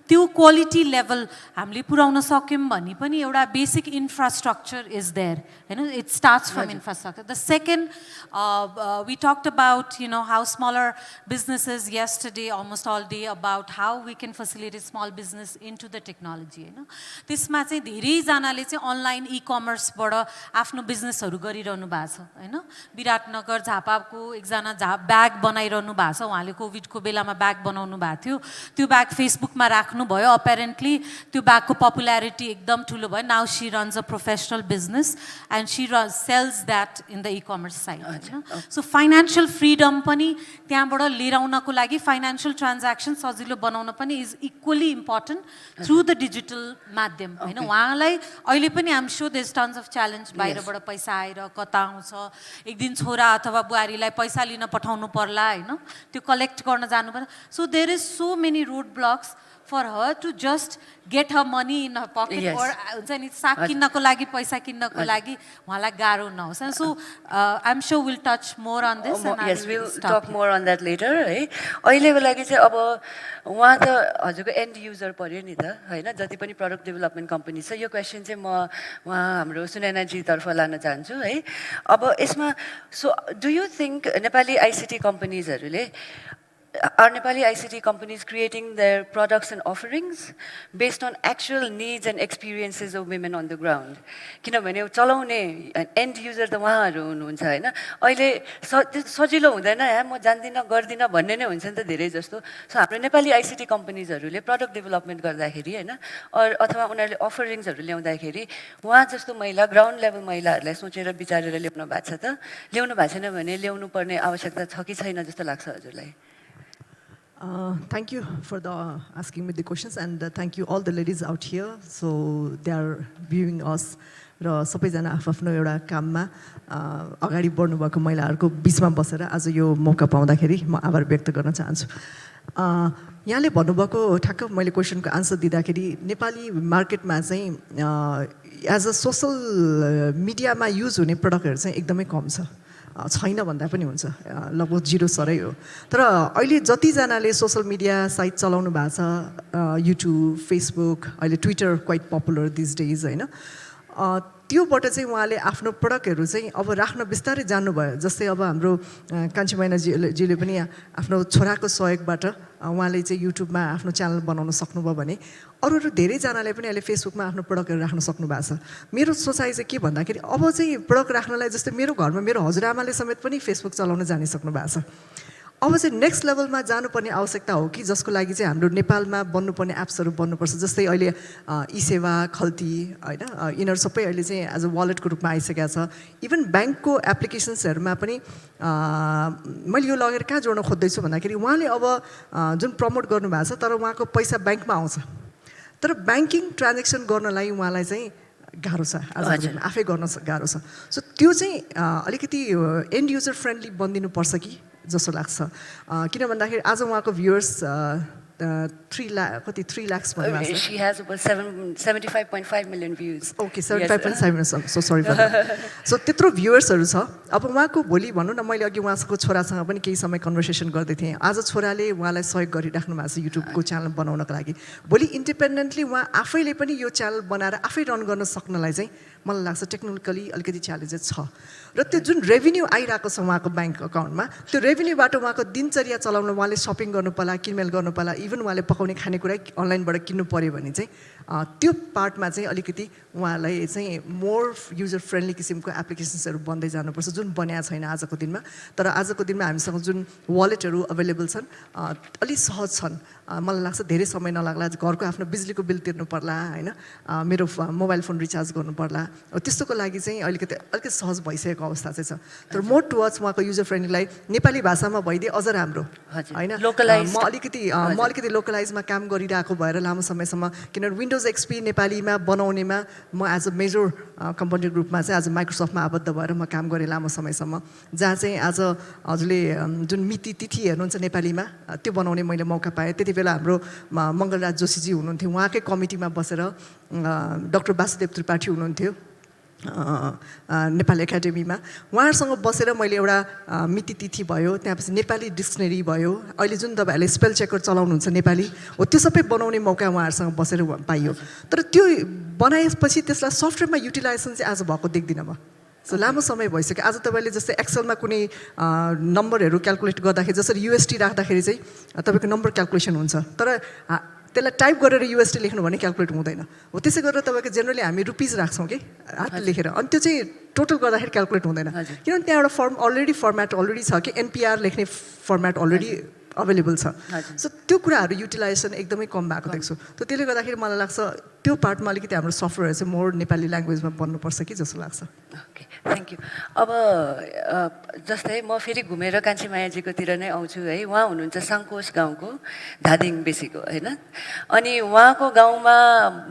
त्यो quality level हामीले पुर्याउन सक्यौं भने पनि एउटा basic infrastructure is there. It starts from infrastructure. The second, we talked about how smaller businesses yesterday, almost all day, about how we can facilitate small business into the technology. त्यसमा चाहिँ धेरै जनाले चाहिँ online e-commerce बाट आफ्नो बिजनेसहरु गरिरहनु भएको छ हैन. विराटनगर झापाको एकजना ब्याग बनाइरहनु भएको छ. उहाँले कोभिडको बेलामा ब्याग बनाउनु भएको थियो. त्यो ब्याग फेसबुकमा राख्नु भयो. अपेरेन्टली त्यो ब्यागको पपुलारिटी एकदम ठुलो भयो. Now she runs a professional business and she sells that in the e-commerce site. So financial freedom pani त्यहाँबाट लिएर आउनको लागि financial transactions सजिलो बनाउन पनि is equally important through the digital माध्यम हैन. उहाँलाई अहिले पनि I'm sure there's tons of challenge बाहिरबाट पैसा आएर कता आउँछ. एक दिन छोरा अथवा बुहारीलाई पैसा लिन पठाउनु पर्ला हैन. त्यो कलेक्ट गर्न जानु पर्छ. So there is so many roadblocks for her to just get her money in her pocket or हुन्छ नि साग किन्नको लागि पैसा किन्नको लागि उहाँलाई गाह्रो नहोस्. So I'm sure we'll touch more on this. Yes, we'll talk more on that later. है अहिलेको लागि चाहिँ अब उहाँ त हजुरको एन्ड युजर पर्यो नि त हैन. जति पनि प्रोडक्ट डेभलपमेन्ट कम्पनी छ यो क्वेसन चाहिँ म उहाँ हाम्रो सुनैनाजी तर्फ लान चाहन्छु है. अब यसमा so do you think Nepali ICT कम्पनीजहरुले are Nepali ICT companies creating their products and offerings based on actual needs and experiences of women on the ground? किनभने चलाउने end user त उहाँहरु हुनुहुन्छ हैन. अहिले सजिलो हुँदैन म जान्दिन गर्दिन भन्ने नै हुन्छ नि त धेरै जस्तो. सो हाम्रो नेपाली ICT कम्पनीजहरुले प्रोडक्ट डेभलपमेन्ट गर्दाखेरि हैन अथवा उनीहरुले अफरिङ्सहरु ल्याउँदाखेरि उहाँ जस्तो महिला ग्राउन्ड लेभल महिलाहरुलाई सोचेर विचारेर ल्याउनु भएको छ त ल्याउनु भएको छैन भने ल्याउनु पर्ने आवश्यकता छ कि छैन जस्तो लाग्छ हजुरलाई? Thank you for asking me the questions, and thank you all the ladies out here. So they are viewing us. र सबैजना आफ्नो एउटा काममा अगाडि बढ्नु भएको महिलाहरूको बीचमा बसेर आज यो मौका पाउँदाखेरि म आभार व्यक्त गर्न चाहन्छु. यहाँले भन्नुभएको ठ्याक्क मैले क्वेसनको आन्सर दिँदाखेरि नेपाली मार्केटमा चाहिँ एज अ सोसल मिडियामा युज हुने प्रडक्टहरू चाहिँ एकदमै कम छैन भन्दा पनि हुन्छ. लगभग 0 सरै हो. तर अहिले जतिजनाले सोसल मिडिया साइट चलाउनु भएको छ युट्युब फेसबुक अहिले Twitter quite popular this days हैन. त्योबाट चाहिँ उहाँले आफ्नो प्रडक्टहरू चाहिँ अब राख्न बिस्तारै जान्नुभयो. जस्तै अब हाम्रो कान्छी मैनाजीले पनि आफ्नो छोराको सहयोगबाट उहाँले चाहिँ युट्युबमा आफ्नो च्यानल बनाउन सक्नुभयो भने अरू धेरैजनाले पनि अहिले फेसबुकमा आफ्नो प्रडक्टहरू राख्न सक्नु भएको छ. मेरो सोचाइ चाहिँ के भन्दाखेरि अब चाहिँ प्रडक्ट राख्नलाई जस्तै मेरो घरमा मेरो हजुरआमाले समेत पनि फेसबुक चलाउन जानिसक्नु भएको छ. अब चाहिँ नेक्स्ट लेभलमा जानुपर्ने आवश्यकता हो कि जसको लागि चाहिँ हाम्रो नेपालमा बन्नुपर्ने एप्सहरू बन्नुपर्छ. जस्तै अहिले ई सेवा खल्ती हैन यिनीहरू सबै अहिले चाहिँ एज अ वालेटको रूपमा आइसकेको छ. इभन ब्याङ्कको एप्लिकेसन्सहरूमा पनि मैले यो लगेर कहाँ जोड्न खोज्दैछु भन्दाखेरि उहाँले अब जुन प्रमोट गर्नुभएको छ तर उहाँको पैसा ब्याङ्कमा आउँछ तर ब्याङ्किङ ट्रान्जेक्सन गर्नलाई उहाँलाई चाहिँ गाह्रो छ. आज आफै गर्न गाह्रो छ. सो त्यो चाहिँ अलिकति एन्ड युजर फ्रेन्डली बनिदिनुपर्छ कि जस्तो लाग्छ. किन भन्दाखेरि आज उहाँको भ्युअर्स 3 lakhs भन्नुभएको छ. She has about 75.5 million views. Okay, 75.5 million. So sorry for that. So त्यत्रो भ्युअर्सहरू छ. अब उहाँको भोलि भनौँ न मैले अघि उहाँको छोरासँग पनि केही समय कन्भर्सेसन गर्दै थिएँ. आज छोराले उहाँलाई सहयोग गरिराख्नु भएको छ युट्युबको च्यानल बनाउनको लागि. भोलि इन्डिपेन्डेन्टली उहाँ आफैले पनि यो च्यानल बनाएर आफै रन गर्न सक्नलाई चाहिँ मलाई लाग्छ टेक्निकली अलिकति च्यालेन्जेस छ. र त्यो जुन रेभिन्यू आइरहेको छ उहाँको ब्याङ्क अकाउन्टमा त्यो रेभिन्यूबाट उहाँको दिनचर्या चलाउन उहाँले सपिङ गर्नु पर्ला किनमेल गर्नु पर्ला इभन उहाँले पकाउने खानेकुरा अनलाइनबाट किन्नु पऱ्यो भने चाहिँ त्यो पार्टमा चाहिँ अलिकति उहाँलाई चाहिँ मोर युजर फ्रेन्डली किसिमको एप्लिकेसन्सहरू बन्दै जानुपर्छ जुन बनिया छैन आजको दिनमा। तर आजको दिनमा हामीसँग जुन वालेटहरू अभाइलेबल छन् अलि सहज छन्। मलाई लाग्छ धेरै समय नलाग्ला, घरको आफ्नो बिजुलीको बिल तिर्नु पर्ला होइन, मेरो मोबाइल फोन रिचार्ज गर्नु पर्ला, त्यस्तोको लागि चाहिँ अलिकति सहज भइसकेको अवस्था चाहिँ छ। तर मोर टुवर्ड्स उहाँको युजर फ्रेन्डलीलाई नेपाली भाषामा भइदिए अझ राम्रो होइन। म अलिकति लोकलाइजमा काम गरिरहेको भएर लामो समयसम्म, किनभने विन्डोज एक्सपी नेपालीमा बनाउनेमा म एज अ मेजर कम्पनी ग्रुपमा चाहिँ आज माइक्रोसफ्टमा आबद्ध भएर म काम गरेँ लामो समयसम्म, जहाँ चाहिँ आज हजुरले जुन मिति तिथि हेर्नुहुन्छ नेपालीमा त्यो बनाउने मैले मौका पाएँ। त्यति बेला हाम्रो मङ्गलराज जोशीजी हुनुहुन्थ्यो, उहाँकै कमिटीमा बसेर डाक्टर वासुदेव त्रिपाठी हुनुहुन्थ्यो नेपाली एकाडेमीमा, उहाँहरूसँग बसेर मैले एउटा मिति तिथि भयो, त्यहाँपछि नेपाली डिक्सनरी भयो, अहिले जुन तपाईँहरूले स्पेल चेकर चलाउनुहुन्छ नेपाली हो, त्यो सबै बनाउने मौका उहाँहरूसँग बसेर पाइयो। तर त्यो बनाएपछि त्यसलाई सफ्टवेयरमा युटिलाइजेसन चाहिँ आज भएको देख्दिनँ म। सो लामो समय भइसक्यो। आज तपाईँले जस्तै एक्सेलमा कुनै नम्बरहरू क्यालकुलेट गर्दाखेरि जसरी युएसटी राख्दाखेरि चाहिँ तपाईँको नम्बर क्यालकुलेसन हुन्छ, तर त्यसलाई टाइप गरेर युएसटी लेख्नु भने क्यालकुलेट हुँदैन हो। त्यसै गरेर तपाईँको जेनरली हामी रुपिज राख्छौँ कि हात लेखेर, अनि त्यो चाहिँ टोटल गर्दाखेरि क्यालकुलेट हुँदैन, किनभने त्यहाँ एउटा फर्मेट अलरेडी छ कि एनपिआर लेख्ने फर्मेट अलरेडी अभाइलेबल छ। सो त्यो कुराहरू युटिलाइजेसन एकदमै कम भएको देख्छु। त त्यसले गर्दाखेरि मलाई लाग्छ त्यो पार्टमा अलिकति हाम्रो सफ्टवेयर चाहिँ मोर नेपाली ल्याङ्ग्वेजमा बन्नुपर्छ कि जस्तो लाग्छ। Okay, thank you. अब जस्तै म फेरि घुमेर कान्छी मायाजीकोतिर नै आउँछु है। उहाँ हुनुहुन्छ साङ्कोस गाउँको, धादिङ बेसीको होइन। अनि उहाँको गाउँमा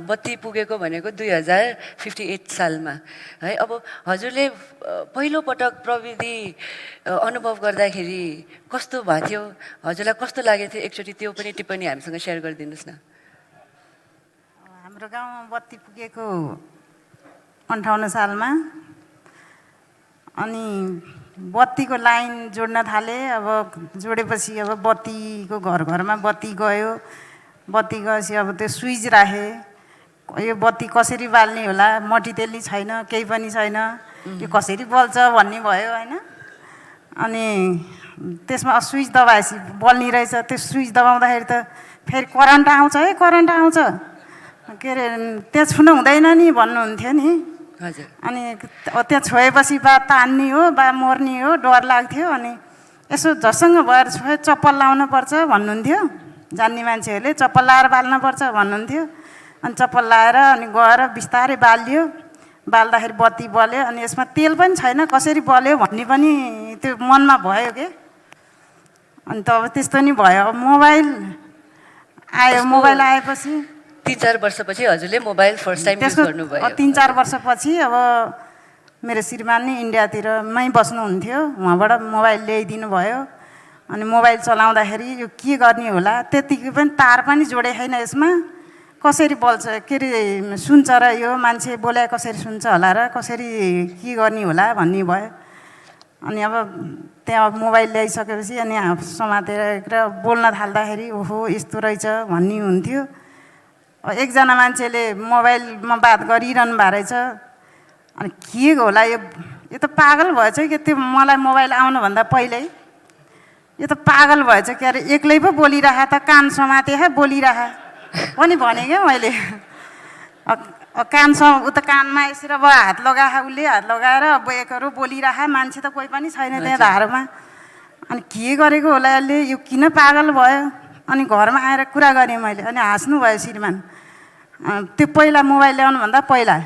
बत्ती पुगेको भनेको 2058 सालमा है। अब हजुरले पहिलोपटक प्रविधि अनुभव गर्दाखेरि कस्तो भएको थियो, हजुरलाई कस्तो लागेको थियो, एकचोटि त्यो पनि टिप्पणी हामीसँग सेयर गरिदिनुहोस् न। हाम्रो गाउँमा बत्ती पुगेको 58 सालमा, अनि बत्तीको लाइन जोड्न थाले। अब जोडेपछि अब बत्तीको घर घरमा बत्ती गयो, बत्ती गएपछि अब त्यो स्विच राखे, यो बत्ती कसरी बाल्ने होला, मट्टितेली छैन, केही पनि छैन, यो कसरी बल्छ भन्ने भयो होइन। अनि त्यसमा स्विच दबाएपछि बल्ने रहेछ। त्यो स्विच दबाउँदाखेरि त फेरि करेन्ट आउँछ है, करेन्ट आउँछ, के अरे त्यहाँ छुनु हुँदैन नि भन्नुहुन्थ्यो नि। अनि त्यहाँ छोएपछि बा तान्ने हो बा मर्ने हो, डर लाग्थ्यो। अनि यसो झसँग भएर छोए चप्पल लाउनुपर्छ भन्नुहुन्थ्यो, जान्ने मान्छेहरूले चप्पल लाएर बाल्नुपर्छ भन्नुहुन्थ्यो। अनि चप्पल लाएर अनि गएर बिस्तारै बालियो, बाल्दाखेरि बत्ती बल्यो। अनि यसमा तेल पनि छैन, कसरी बल्यो भन्ने पनि त्यो मनमा भयो के। अनि त अब त्यस्तो नि भयो। अब मोबाइल आयो, मोबाइल आएपछि 3-4 वर्षपछि हजुरले मोबाइल फर्स्ट टाइम युज गर्नुभयो। 3-4 वर्षपछि अब मेरो श्रीमान नि इन्डियातिरमै बस्नुहुन्थ्यो, उहाँबाट मोबाइल ल्याइदिनु भयो। अनि मोबाइल चलाउँदाखेरि यो के गर्ने होला, त्यतिकै पनि तार पनि जोडे छैन यसमा, कसरी बल्छ, के अरे सुन्छ र यो मान्छे बोलाए कसरी सुन्छ होला र कसरी के गर्ने होला भन्ने भयो। अनि अब त्यहाँ मोबाइल ल्याइसकेपछि अनि समातेर बोल्न थाल्दाखेरि ओहो यस्तो रहेछ भन्ने हुन्थ्यो। एकजना मान्छेले मोबाइलमा बात गरिरहनु भएको रहेछ, अनि के होला यो त पागल भएछ कि, त्यो मलाई मोबाइल आउनुभन्दा पहिल्यै यो त पागल भएछ के अरे, एक्लै पो बोलिरह त, कान समाते बोलिरह पनि भने क्या मैले। कानसँग उता कानमा यसरी अब हात लगाए, उसले हात लगाएर अब एकहरू बोलिरह, मान्छे त कोही पनि छैन त्यहाँ धारमा। अनि के गरेको होला यसले, यो किन पागल भयो। अनि घरमा आएर कुरा गरेँ मैले, अनि हाँस्नु भयो श्रीमान। त्यो पहिला मोबाइल ल्याउनुभन्दा पहिला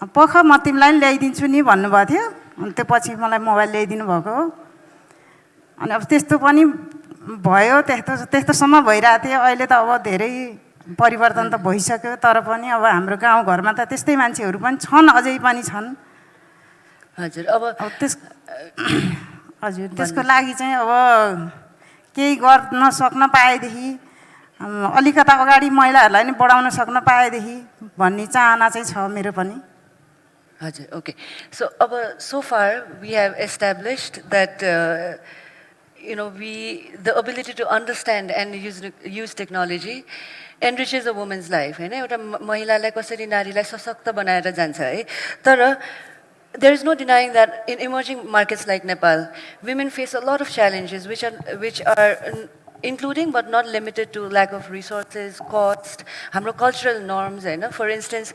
पख म तिमीलाई पनि ल्याइदिन्छु नि भन्नुभएको थियो। अनि त्यो पछि मलाई मोबाइल ल्याइदिनु भएको हो। अनि अब त्यस्तो पनि भयो, त्यस्तोसम्म भइरहेको थियो। अहिले त अब धेरै परिवर्तन त भइसक्यो, तर पनि अब हाम्रो गाउँघरमा त त्यस्तै मान्छेहरू पनि छन्, अझै पनि छन्। हजुर अब हजुर त्यसको लागि चाहिँ अब केही गर्न सक्न पाएदेखि, अलिकता अगाडि महिलाहरूलाई नि बढाउन सक्न पाएदेखि भन्ने चाहना चाहिँ छ मेरो पनि। हजुर, okay. So far we have established that the ability to understand and use technology enriches a woman's life हैन। एउटा महिलालाई कसरी नारीलाई सशक्त बनाएर जान्छ है। तर there is no denying that in emerging markets like Nepal, women face a lot of challenges which are including but not limited to lack of resources, cost, हाम्रो cultural norms हैन. For instance,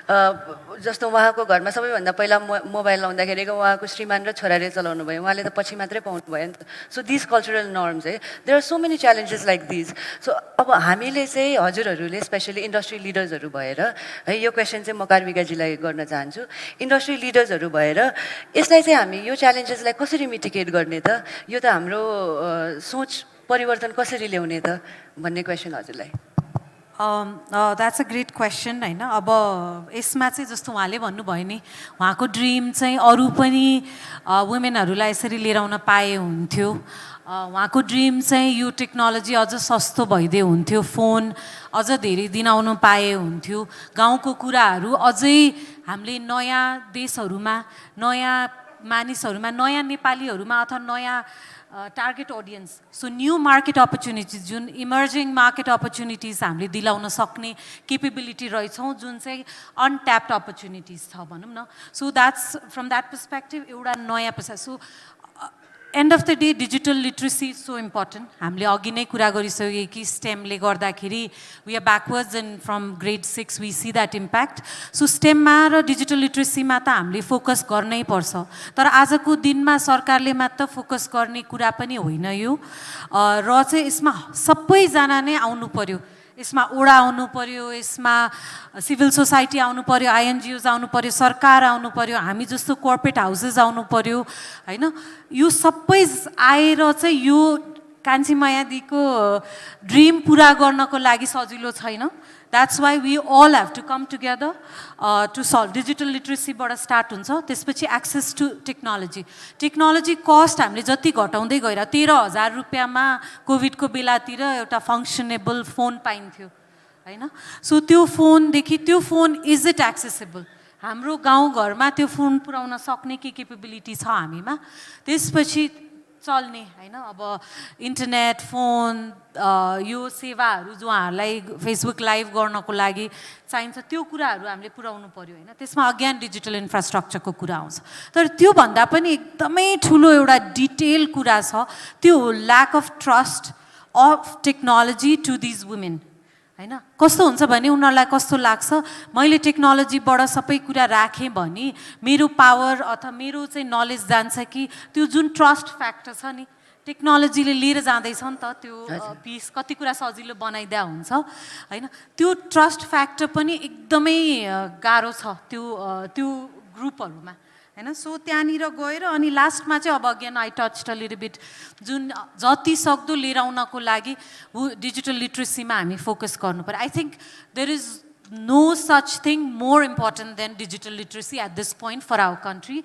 जस्तो उहाँको घरमा सबैभन्दा पहिला mobile लाउँदाखेरि उहाँको श्रीमान र छोराले चलाउनु भयो, उहाँले त पछि मात्रै पाउनु भयो नि त. So these cultural norms है, there are so many challenges like these. So अब हामीले चाहिँ हजुरहरूले स्पेशली इन्डस्ट्री लिडर्सहरू भएर है, यो क्वेसन चाहिँ म कार्विकाजीलाई गर्न चाहन्छु. इन्डस्ट्री लिडर्सहरू भएर यसलाई चाहिँ हामी यो च्यालेन्जेसलाई कसरी मिटिगेट गर्ने त, यो त हाम्रो सोच परिवर्तन कसरी ल्याउने त भन्ने क्वेसन हजुरलाई. द्याट्स अ ग्रेट क्वेसन होइन. अब यसमा चाहिँ जस्तो उहाँले भन्नुभयो नि, उहाँको ड्रिम चाहिँ अरू पनि वुमेनहरूलाई यसरी लिएर आउन पाए हुन्थ्यो. उहाँको ड्रिम चाहिँ यो टेक्नोलोजी अझ सस्तो भइदिए हुन्थ्यो, फोन अझ धेरै दिन आउनु पाए हुन्थ्यो, गाउँको कुराहरू अझै हामीले नयाँ देशहरूमा, नयाँ मानिसहरूमा, नयाँ नेपालीहरूमा अथवा नयाँ target audience, so new market opportunities, जुन इमर्जिङ मार्केट अपर्च्युनिटिज हामीले दिलाउन सक्ने केपेबिलिटी रहेछौँ, जुन चाहिँ अनट्याप्ड अपर्च्युनिटिज छ भनौँ न. So that's from that perspective एउटा नयाँ पेसा. So end of the day digital literacy is so important. हामीले अघि नै कुरा गरिसक्यो कि स्टेमले गर्दाखेरि we are backwards and from grade 6 we see that impact. So स्टेममा र डिजिटल लिट्रेसीमा त हामीले फोकस गर्नै पर्छ. तर आजको दिनमा सरकारले मात्र फोकस गर्ने कुरा पनि होइन यो, र चाहिँ यसमा सबैजना नै आउनु पर्यो. यसमा ओडा आउनु पर्यो, यसमा सिभिल सोसाइटी आउनु पर्यो, आइएनजिओज आउनु पर्यो, सरकार आउनु पर्यो, हामी जस्तो कर्पोरेट हाउसेस आउनु पर्यो होइन. यो सबै आएर चाहिँ यो कान्छी मायादीको ड्रिम पुरा गर्नको लागि सजिलो छैन. That's why we all have to come together to solve. Digital लिट्रेसीबाट स्टार्ट हुन्छ, त्यसपछि access to technology. Technology cost हामीले जति घटाउँदै गएर 13,000 रुपियाँमा कोभिडको बेलातिर एउटा फङ्सनेबल फोन पाइन्थ्यो होइन. सो त्यो फोनदेखि, त्यो फोन इज इट एक्सेसेबल, हाम्रो गाउँघरमा त्यो फोन पुऱ्याउन सक्ने के केपेबिलिटी छ हामीमा, त्यसपछि चल्ने होइन. अब इन्टरनेट, फोन, यो सेवाहरू जो उहाँहरूलाई फेसबुक लाइभ गर्नको लागि चाहिन्छ, त्यो कुराहरू हामीले पुऱ्याउनु पर्यो होइन. त्यसमा अगेन डिजिटल इन्फ्रास्ट्रक्चरको कुरा आउँछ. तर त्योभन्दा पनि एकदमै ठुलो एउटा डिटेल कुरा छ, त्यो हो lack of trust of technology to these women होइन. कस्तो हुन्छ भने उनीहरूलाई कस्तो लाग्छ, मैले टेक्नोलोजीबाट सबै कुरा राखेँ भने मेरो पावर अथवा मेरो चाहिँ नलेज जान्छ कि, त्यो जुन ट्रस्ट फ्याक्टर छ नि टेक्नोलोजीले लिएर जाँदैछ नि त, त्यो पिस कति कुरा सजिलो बनाइदिया हुन्छ होइन. त्यो ट्रस्ट फ्याक्टर पनि एकदमै गाह्रो छ त्यो ग्रुपहरूमा होइन. सो त्यहाँनिर गएर अनि लास्टमा चाहिँ अब again I touch a little beet, जुन जति सक्दो लिएर आउनको लागि डिजिटल लिट्रेसीमा हामी फोकस गर्नु पर्यो. I think there is no such thing more important than digital literacy at this point for our country.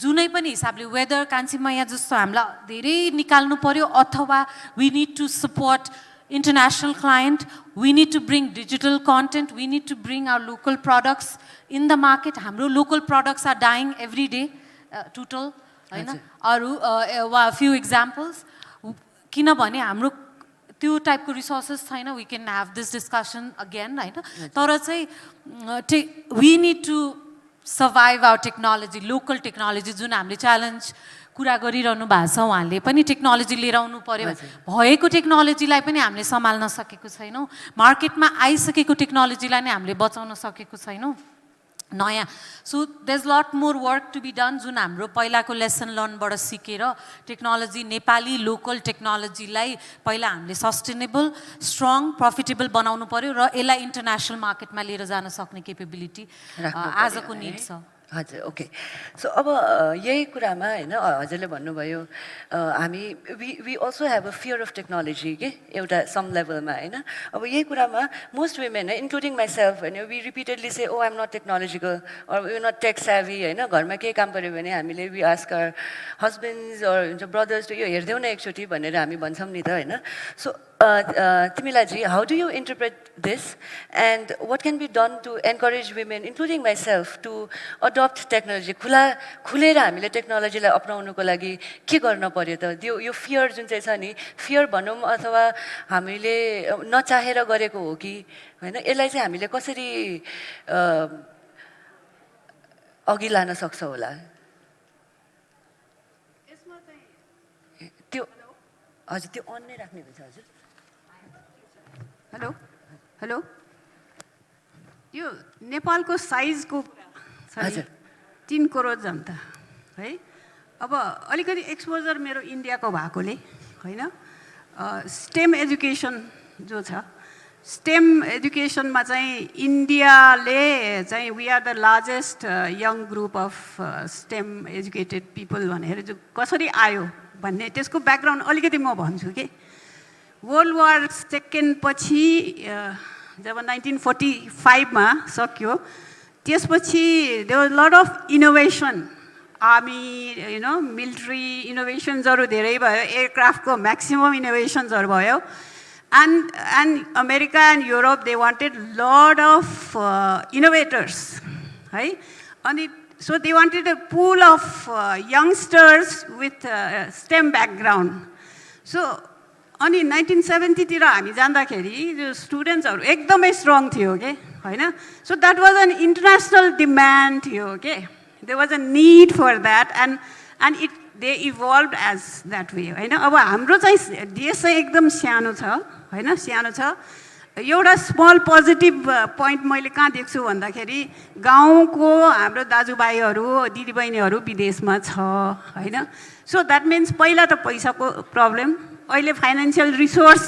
जुनै पनि हिसाबले, वेदर कान्छीमाया जस्तो हामीलाई धेरै निकाल्नु पर्यो अथवा we need to support international client, we need to bring digital content, we need to bring our local products in the market. Hamro local products are dying every day, total. A few examples. Kina bhane hamro त्यो टाइपको resources छैन. we can have this discussion again हैन. तर चाहिँ we need to survive our technology, local technology जुन हामीले challenge कुरा गरिरहनु भएको छ. उहाँले पनि टेक्नोलोजी लिएर आउनु पर्यो. भएको टेक्नोलोजीलाई पनि हामीले सम्हाल्न सकेको छैनौँ. मार्केटमा आइसकेको टेक्नोलोजीलाई नै हामीले बचाउन सकेको छैनौँ नयाँ. So there is lot more work to be done, जुन हाम्रो पहिलाको लेसन लर्नबाट सिकेर टेक्नोलोजी, नेपाली लोकल टेक्नोलोजीलाई पहिला हामीले सस्टेनेबल, स्ट्रङ, प्रफिटेबल बनाउनु पर्यो र यसलाई इन्टरनेसनल मार्केटमा लिएर जान सक्ने केपेबिलिटी आजको निड छ. हजुर, ओके. सो अब यही कुरामा हैन हजुरले भन्नुभयो हामी we also have a fear of technology के एउटा सम लेभलमा हैन. अब यही कुरामा मोस्ट वुमेन इन्क्लुडिङ माइसेल्फ हैन, we repeatedly say oh I am not technological or we not tech savvy हैन. घरमा केही काम पऱ्यो भने हामीले we ask our husbands or हुन्छ ब्रदर्स यो हेरिदेऊ न एकचोटि भनेर हामी भन्छौँ नि त हैन. सो तिमीलाई जी, how do you interpret this and what can be done to encourage women, including myself, to adopt technology? खुलेर हामीले टेक्नोलोजीलाई अपनाउनुको लागि के गर्न पर्यो त? यो फियर जुन चाहिँ छ नि, फियर भनौँ अथवा हामीले नचाहेर गरेको हो कि हैन, यसलाई चाहिँ हामीले कसरी अघि लान सक्छ होला? त्यो हजुर त्यो अन नै राख्ने हुन्छ हजुर हेलो हेलो यो नेपालको साइजको हजुर 3 करोड जनता है अब अलिकति एक्सपोजर मेरो इन्डियाको भएकोले होइन स्टेम एजुकेसन जो छ स्टेम एजुकेसनमा चाहिँ इन्डियाले चाहिँ we are the largest young group of STEM educated people भनेर जो कसरी आयो भन्ने त्यसको ब्याकग्राउन्ड अलिकति म भन्छु कि वर्ल्ड वार सेकेन्ड पछि जब 1945मा सक्यो त्यसपछि there was lot of innovation army military इनोभेसन्सहरू धेरै भयो एयरक्राफ्टको म्याक्सिमम इनोभेसन्सहरू भयो and America and Europe they wanted lot of innovators है अनि so they wanted a pool of youngsters with STEM background so अनि 1970 तिर हामी जाँदाखेरि जो स्टुडेन्ट्सहरू एकदमै स्ट्रङ थियो के हैन so that was an international demand थियो के there was a need for that and it they evolved as that way हैन अब हाम्रो चाहिँ देश चाहिँ एकदम सानो छ हैन सानो छ एउटा स्मल पोजिटिभ पोइन्ट मैले कहाँ देख्छु भन्दाखेरि गाउँको हाम्रो दाजुभाइहरू दिदीबहिनीहरू विदेशमा छ हैन सो द्याट मिन्स पहिला त पैसाको प्रब्लम अहिले फाइनेन्सियल रिसोर्स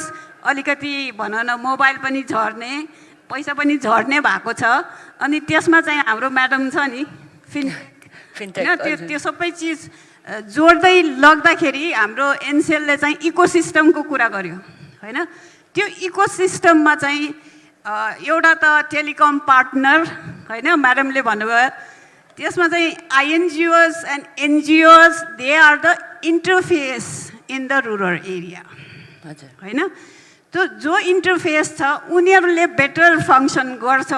अलिकति भन न मोबाइल पनि झर्ने पैसा पनि झर्ने भएको छ अनि त्यसमा चाहिँ हाम्रो म्याडम छ नि फिनटेक त्यो सबै चिज जोड्दै लग्दाखेरि हाम्रो एनसेलले चाहिँ इकोसिस्टमको कुरा गर्यो हैन त्यो इकोसिस्टममा चाहिँ एउटा त टेलिकम पार्टनर हैन म्याडमले भन्नुभयो त्यसमा चाहिँ INGOs and NGOs they are the interface in the rural area हजुर हैन त्यो जो इन्टरफेस छ उनीहरूले बेटर फङ्सन गर्छ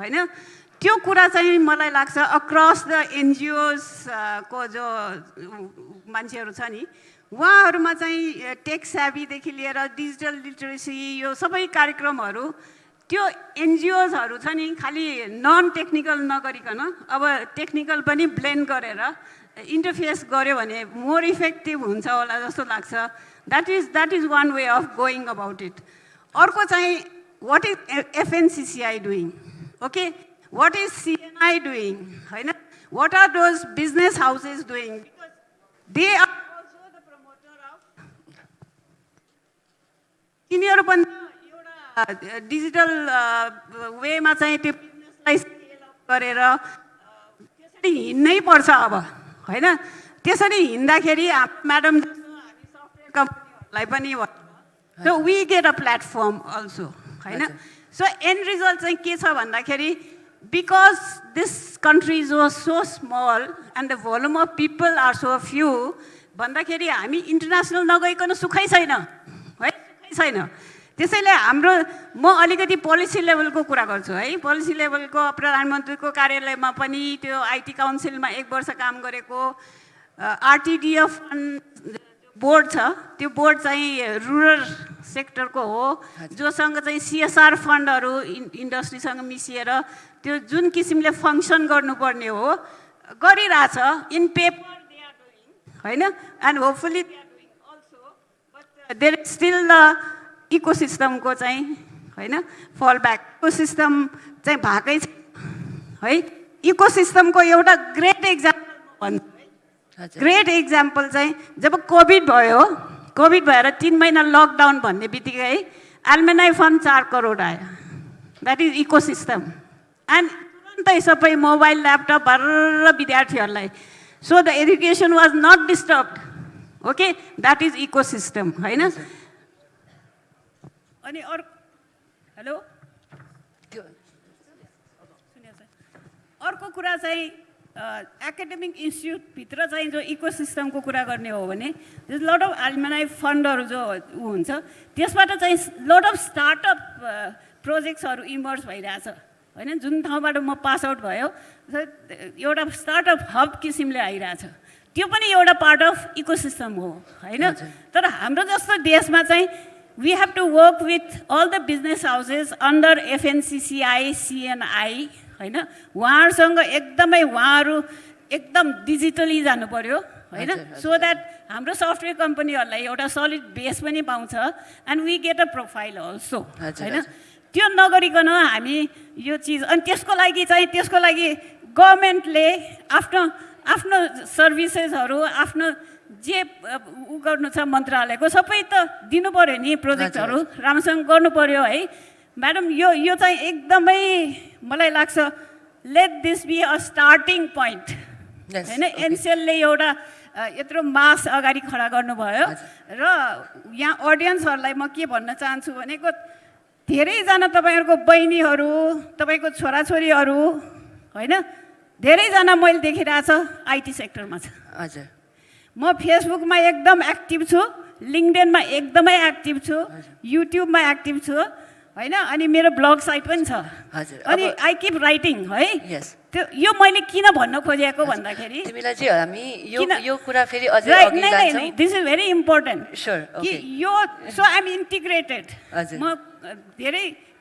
हैन त्यो कुरा चाहिँ मलाई लाग्छ अक्रस द एनजिओस को जो मान्छेहरू छ नि उहाँहरूमा चाहिँ टेक सेभीदेखि लिएर डिजिटल लिटरेसी यो सबै कार्यक्रमहरू त्यो एनजिओजहरू छ नि खालि नन टेक्निकल नगरिकन अब टेक्निकल पनि ब्लेन्ड गरेर इन्टरफेस गर्यो भने मोर इफेक्टिभ हुन्छ होला जस्तो लाग्छ that is one way of going about it अर्को चाहिँ what is FNCCI doing okay what is CNI doing हैन what are those business houses doing they are तिनीहरू पनि एउटा डिजिटल वेमा चाहिँ त्यो बिजनेसलाई स्केल अप गरेर त्यसरी हिँड्नै पर्छ अब हैन त्यसरी हिँड्दाखेरि म्याडम हामी सफ्टवेयर कम्पनीहरूलाई पनि भन्नु so we get a platform also हैन सो एन्ड रिजल्ट चाहिँ के छ भन्दाखेरि because this countries was so small and the volume of people are so few भन्दाखेरि हामी इन्टरनेसनल नगइकन सुखै छैन है छैन त्यसैले हाम्रो म अलिकति पोलिसी लेभलको कुरा गर्छु है पोलिसी लेभलको प्रधानमन्त्रीको कार्यालयमा पनि त्यो आइटी काउन्सिलमा 1 वर्ष काम गरेको आरटिडिएफ बोर्ड छ त्यो बोर्ड चाहिँ रुरल सेक्टरको हो जोसँग चाहिँ सिएसआर फन्डहरू इन्डस्ट्रीसँग मिसिएर त्यो जुन किसिमले फङ्सन गर्नुपर्ने हो गरिरहेछ in paper they are doing हैन and hopefully they are doing also but there is still the इकोसिस्टमको चाहिँ हैन फल ब्याक इकोसिस्टम चाहिँ भएकै छ है इकोसिस्टमको एउटा ग्रेट एक्जाम्पल भन्छु ग्रेट एक्जाम्पल चाहिँ जब कोभिड भयो कोभिड भएर 3 महिना लकडाउन भन्ने बित्तिकै एल्मेनाई फन्ड 4 करोड आयो द्याट इज इकोसिस्टम एन्ड तुरन्तै सबै मोबाइल ल्यापटप भएर विद्यार्थीहरूलाई so the education was not disturbed okay that is ecosystem हैन अनि हेलो अर्को कुरा चाहिँ एकाडेमिक इन्स्टिट्युटभित्र चाहिँ जो इकोसिस्टमको कुरा गर्ने हो भने लट अफ एल्युमिनाई फन्डहरू जो हुन्छ त्यसबाट चाहिँ लट अफ स्टार्टअप प्रोजेक्ट्सहरू इमर्ज भइरहेछ हैन जुन ठाउँबाट म पास आउट भयो एउटा स्टार्टअप हब किसिमले आइरहेछ त्यो पनि एउटा पार्ट अफ इकोसिस्टम हो हैन तर हाम्रो जस्तो देशमा चाहिँ we have to work with all the business houses under FNCCI, CNI हैन उहाँहरुसँग एकदमै उहाँहरु एकदम डिजिटली जानु पर्यो हैन सो दैट हाम्रो सफ्टवेयर कम्पनीहरूलाई एउटा सलिड बेस पनि पाउँछ and we get a profile also होइन त्यो नगरिकन हामी यो चिज अनि त्यसको लागि गभर्मेन्टले आफ्नो सर्भिसेसहरू आफ्नो जे उ गर्नु छ मन्त्रालयको सबै त दिनु पऱ्यो नि प्रोजेक्टहरू राम्रोसँग गर्नु पऱ्यो है म्याडम यो चाहिँ एकदमै मलाई लाग्छ let this be a starting point होइन एनसेलले एउटा यत्रो मास अगाडि खडा गर्नुभयो र यहाँ अडियन्सहरूलाई म के भन्न चाहन्छु भनेको धेरैजना तपाईँहरूको बहिनीहरू तपाईँको छोराछोरीहरू होइन धेरैजना मैले देखिरहेछ आइटी सेक्टरमा छ हजुर म फेसबुकमा एकदम एक्टिभ छु लिङ्कडिनमा एकदमै एक्टिभ छु युट्युबमा एक्टिभ छु होइन अनि मेरो ब्लग साइट पनि छ अनि आई किप राइटिङ है त्यो यो मैले किन भन्न खोजेको भन्दाखेरि तिमीलाई चाहिँ हामी यो कुरा फेरि अझै अघि लान्छौँ this is very important sure कि यो सो आइ एम इन्टिग्रेटेड म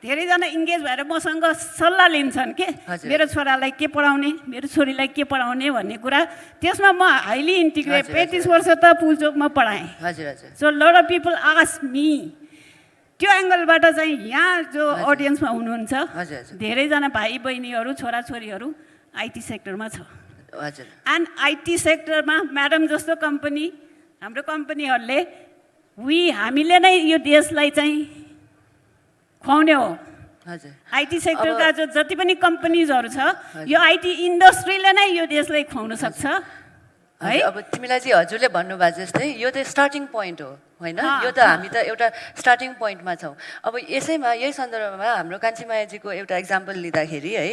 धेरैजना इङ्गेज भएर मसँग सल्लाह लिन्छन् के मेरो छोरालाई के पढाउने मेरो छोरीलाई के पढाउने भन्ने कुरा त्यसमा म हाइली इन्टिग्रेट 35 वर्ष त पुलचोकमा पढाएँ so lot of people ask me त्यो एङ्गलबाट चाहिँ यहाँ जो अडियन्समा हुनुहुन्छ धेरैजना भाइ बहिनीहरू छोराछोरीहरू आइटी सेक्टरमा छ एन्ड आइटी सेक्टरमा म्याडम जस्तो कम्पनी हाम्रो कम्पनीहरूले हामीले नै यो देशलाई चाहिँ खुवाउने हो आइटी सेक्टरका जो जति पनि कम्पनीजहरू छ यो आइटी इन्डस्ट्रीले नै यो देशलाई खुवाउन सक्छ है अब तिमीलाई चाहिँ हजुरले भन्नुभएको जस्तै यो त स्टार्टिङ पोइन्ट हो होइन यो त हामी त एउटा स्टार्टिङ पोइन्टमा छौँ अब यसैमा यही सन्दर्भमा हाम्रो कान्छीमायाजीको एउटा इक्जाम्पल लिँदाखेरि है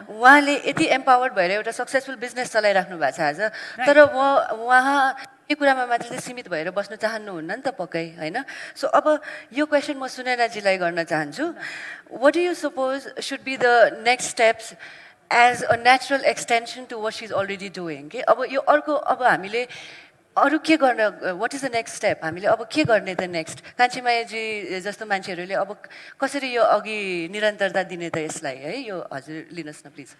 उहाँले यति एम्पावर्ड भएर एउटा सक्सेसफुल बिजनेस चलाइराख्नु भएको छ आज तर उहाँ यो कुरामा मात्र चाहिँ सीमित भएर बस्न चाहनुहुन्न नि त पक्कै होइन सो अब यो क्वेसन म सुनैनाजीलाई गर्न चाहन्छु what do you suppose should be the next steps as a natural extension to what she is already doing कि अब यो अर्को अब हामीले अरू के गर्न what is the next step हामीले अब के गर्ने त नेक्स्ट कान्छीमायाजी जस्तो मान्छेहरूले अब कसरी यो अघि निरन्तरता दिने त यसलाई है यो हजुर लिनुहोस् न प्लिज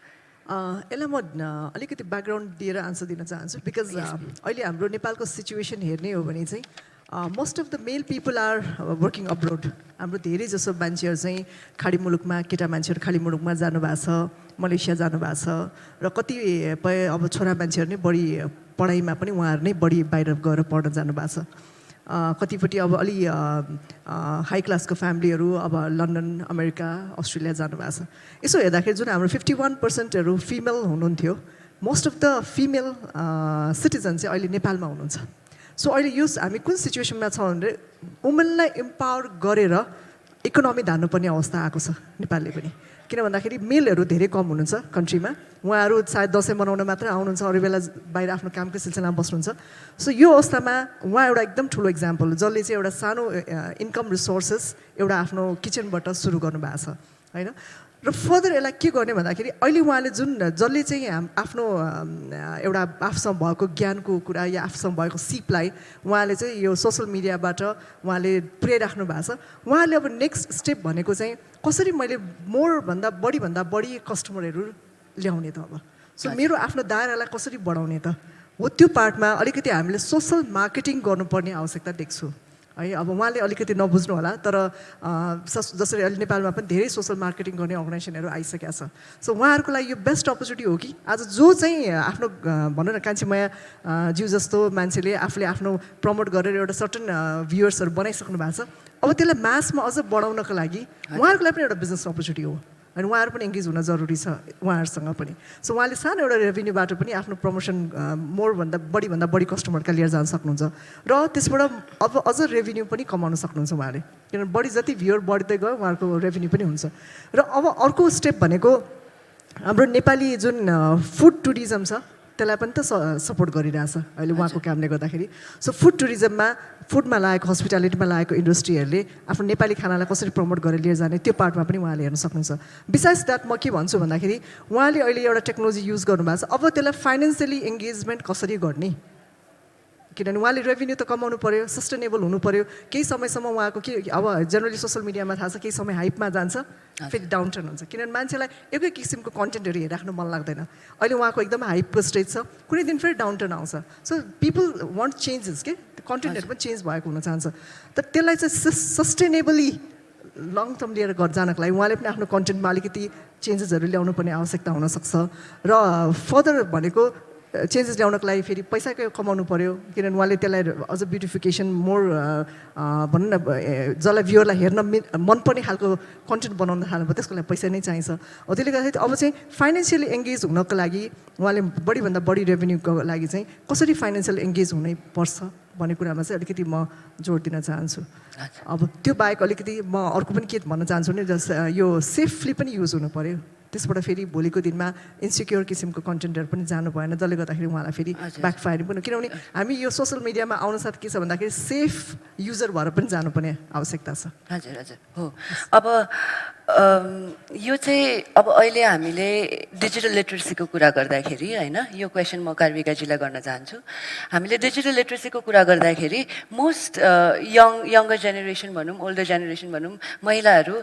यसलाई म अलिकति ब्याकग्राउन्ड दिएर आन्सर दिन चाहन्छु बिकज अहिले हाम्रो नेपालको सिचुएसन हेर्ने हो भने चाहिँ most of the male people are working abroad हाम्रो धेरै जसो मान्छेहरू चाहिँ खाडी मुलुकमा केटा मान्छेहरू खाडी मुलुकमा जानुभएको छ मलेसिया जानुभएको छ र कतिपय अब छोरा मान्छेहरू नै बढी पढाइमा पनि उहाँहरू नै बढी बाहिर गएर पढ्न जानुभएको छ कतिपट्टि अब अलि हाई क्लासको फ्यामिलीहरू अब लन्डन अमेरिका अस्ट्रेलिया जानुभएको छ यसो हेर्दाखेरि जुन हाम्रो 51%हरू फिमेल हुनुहुन्थ्यो most of the female citizen चाहिँ अहिले नेपालमा हुनुहुन्छ सो अहिले यो हामी कुन सिचुएसनमा छौँ भने वुमेनलाई इम्पावर गरेर इकोनोमी धान्नुपर्ने अवस्था आएको छ नेपालले पनि किन भन्दाखेरि मेलहरू धेरै कम हुनुहुन्छ कन्ट्रीमा उहाँहरू सायद दसैँ मनाउन मात्र आउनुहुन्छ अरू बेला बाहिर आफ्नो कामकै सिलसिलामा बस्नुहुन्छ सो यो अवस्थामा उहाँ एउटा एकदम ठुलो इक्जाम्पल जसले चाहिँ एउटा सानो इन्कम रिसोर्सेस एउटा आफ्नो किचनबाट सुरु गर्नुभएको छ होइन र फर्दर यसलाई के गर्ने भन्दाखेरि अहिले उहाँले जसले चाहिँ आफ्नो एउटा आफूसँग भएको ज्ञानको कुरा या आफूसँग भएको सिपलाई उहाँले चाहिँ यो सोसल मिडियाबाट उहाँले पुर्याइराख्नु भएको छ उहाँले अब नेक्स्ट स्टेप भनेको चाहिँ कसरी मैले मोरभन्दा बढी कस्टमरहरू ल्याउने त अब सो मेरो आफ्नो दायरालाई कसरी बढाउने त हो त्यो पार्टमा अलिकति हामीले सोसल मार्केटिङ गर्नुपर्ने आवश्यकता देख्छु है अब उहाँले अलिकति नबुझ्नु होला तर जसरी अहिले नेपालमा पनि धेरै सोसल मार्केटिङ गर्ने अर्गनाइजेसनहरू आइसकेका छ सो उहाँहरूको लागि यो बेस्ट अपर्च्युनिटी हो कि आज जो चाहिँ आफ्नो भनौँ न कान्छीमाया ज्यू जस्तो मान्छेले आफूले आफ्नो प्रमोट गरेर एउटा सर्टन भ्युवर्सहरू बनाइसक्नु भएको छ अब त्यसलाई मासमा अझ बढाउनको लागि उहाँहरूको लागि पनि एउटा बिजनेस अपर्च्युनिटी हो अनि उहाँहरू पनि इङ्गेज हुन जरुरी छ उहाँहरूसँग पनि सो उहाँले सानो एउटा रेभेन्यूबाट पनि आफ्नो प्रमोसन मोरभन्दा बढी कस्टमरका लिएर जान सक्नुहुन्छ र त्यसबाट अब अझ रेभेन्यू पनि कमाउन सक्नुहुन्छ उहाँले किनभने बढी जति भ्युवर बढ्दै गयो उहाँहरूको रेभेन्यू पनि हुन्छ र अब अर्को स्टेप भनेको हाम्रो नेपाली जुन फुड टुरिज्म छ त्यसलाई पनि त सपोर्ट गरिरहेछ अहिले उहाँको कामले गर्दाखेरि सो फुड टुरिज्ममा फुडमा लागेको हस्पिटालिटीमा लागेको इन्डस्ट्रीहरूले आफ्नो नेपाली खानालाई कसरी प्रमोट गरेर लिएर जाने त्यो पार्टमा पनि उहाँले हेर्न सक्नुहुन्छ बिसाइड्स द्याट म के भन्छु भन्दाखेरि उहाँले अहिले एउटा टेक्नोलोजी युज गर्नुभएको छ अब त्यसलाई फाइनेन्सियली इङ्गेजमेन्ट कसरी गर्ने किनभने उहाँले रेभेन्यू त कमाउनु पर्यो, सस्टेनेबल हुनु पर्यो। केही समयसम्म उहाँको के अब जेनरली सोसियल मिडियामा थाहा छ केही समय हाइपमा जान्छ, फेरि डाउन टर्न हुन्छ, किनभने मान्छेलाई एकै किसिमको कन्टेन्टहरू हेरिराख्नु मन लाग्दैन। अहिले उहाँको एकदम हाइपको स्टेज छ, कुनै दिन फेरि डाउन टर्न आउँछ। सो पिपल वान्ट चेन्जेस के, कन्टेन्टहरू पनि चेन्ज भएको हुन चाहन्छ। तर त्यसलाई चाहिँ सस्टेनेबली लङ टर्म लिएर जानको लागि उहाँले पनि आफ्नो कन्टेन्टमा अलिकति चेन्जेसहरू ल्याउनु पर्ने आवश्यकता हुनसक्छ। र फर्दर भनेको चेन्जेस ल्याउनको लागि फेरि पैसाकै कमाउनु पऱ्यो, किनभने उहाँले त्यसलाई अझ ब्युटिफिकेसन मोर भनौँ न जसलाई भ्युअरलाई हेर्न मनपर्ने खालको कन्टेन्ट बनाउन थाल्नुभयो, त्यसको लागि पैसा नै चाहिन्छ। त्यसले गर्दाखेरि अब चाहिँ फाइनेन्सियली एङ्गेज हुनको लागि उहाँले बढीभन्दा बढी रेभेन्यूको लागि चाहिँ कसरी फाइनेन्सियल एङ्गेज हुनै पर्छ भन्ने कुरामा चाहिँ अलिकति म जोड दिन चाहन्छु। अब त्यो बाहेक अलिकति म अर्को पनि के भन्न चाहन्छु भने यो सेफली पनि युज हुनु पऱ्यो, त्यसबाट फेरि भोलिको दिनमा इन्सिक्योर किसिमको कन्टेन्टहरू पनि जानु भएन, जसले गर्दाखेरि उहाँलाई फेरि ब्याकफायर पनि, किनभने हामी यो सोसियल मिडियामा आउन साथ के छ भन्दाखेरि सेफ युजर भएर पनि जानुपर्ने आवश्यकता छ। हजुर हजुर हो। अब यो चाहिँ अब अहिले हामीले डिजिटल लिटरेसीको कुरा गर्दाखेरि होइन, यो क्वेसन म कार्विकाजीलाई गर्न चाहन्छु। हामीले डिजिटल लिटरेसीको कुरा गर्दाखेरि मोस्ट यङ्गर जेनेरेसन भनौँ, ओल्डर जेनेरेसन भनौँ, महिलाहरू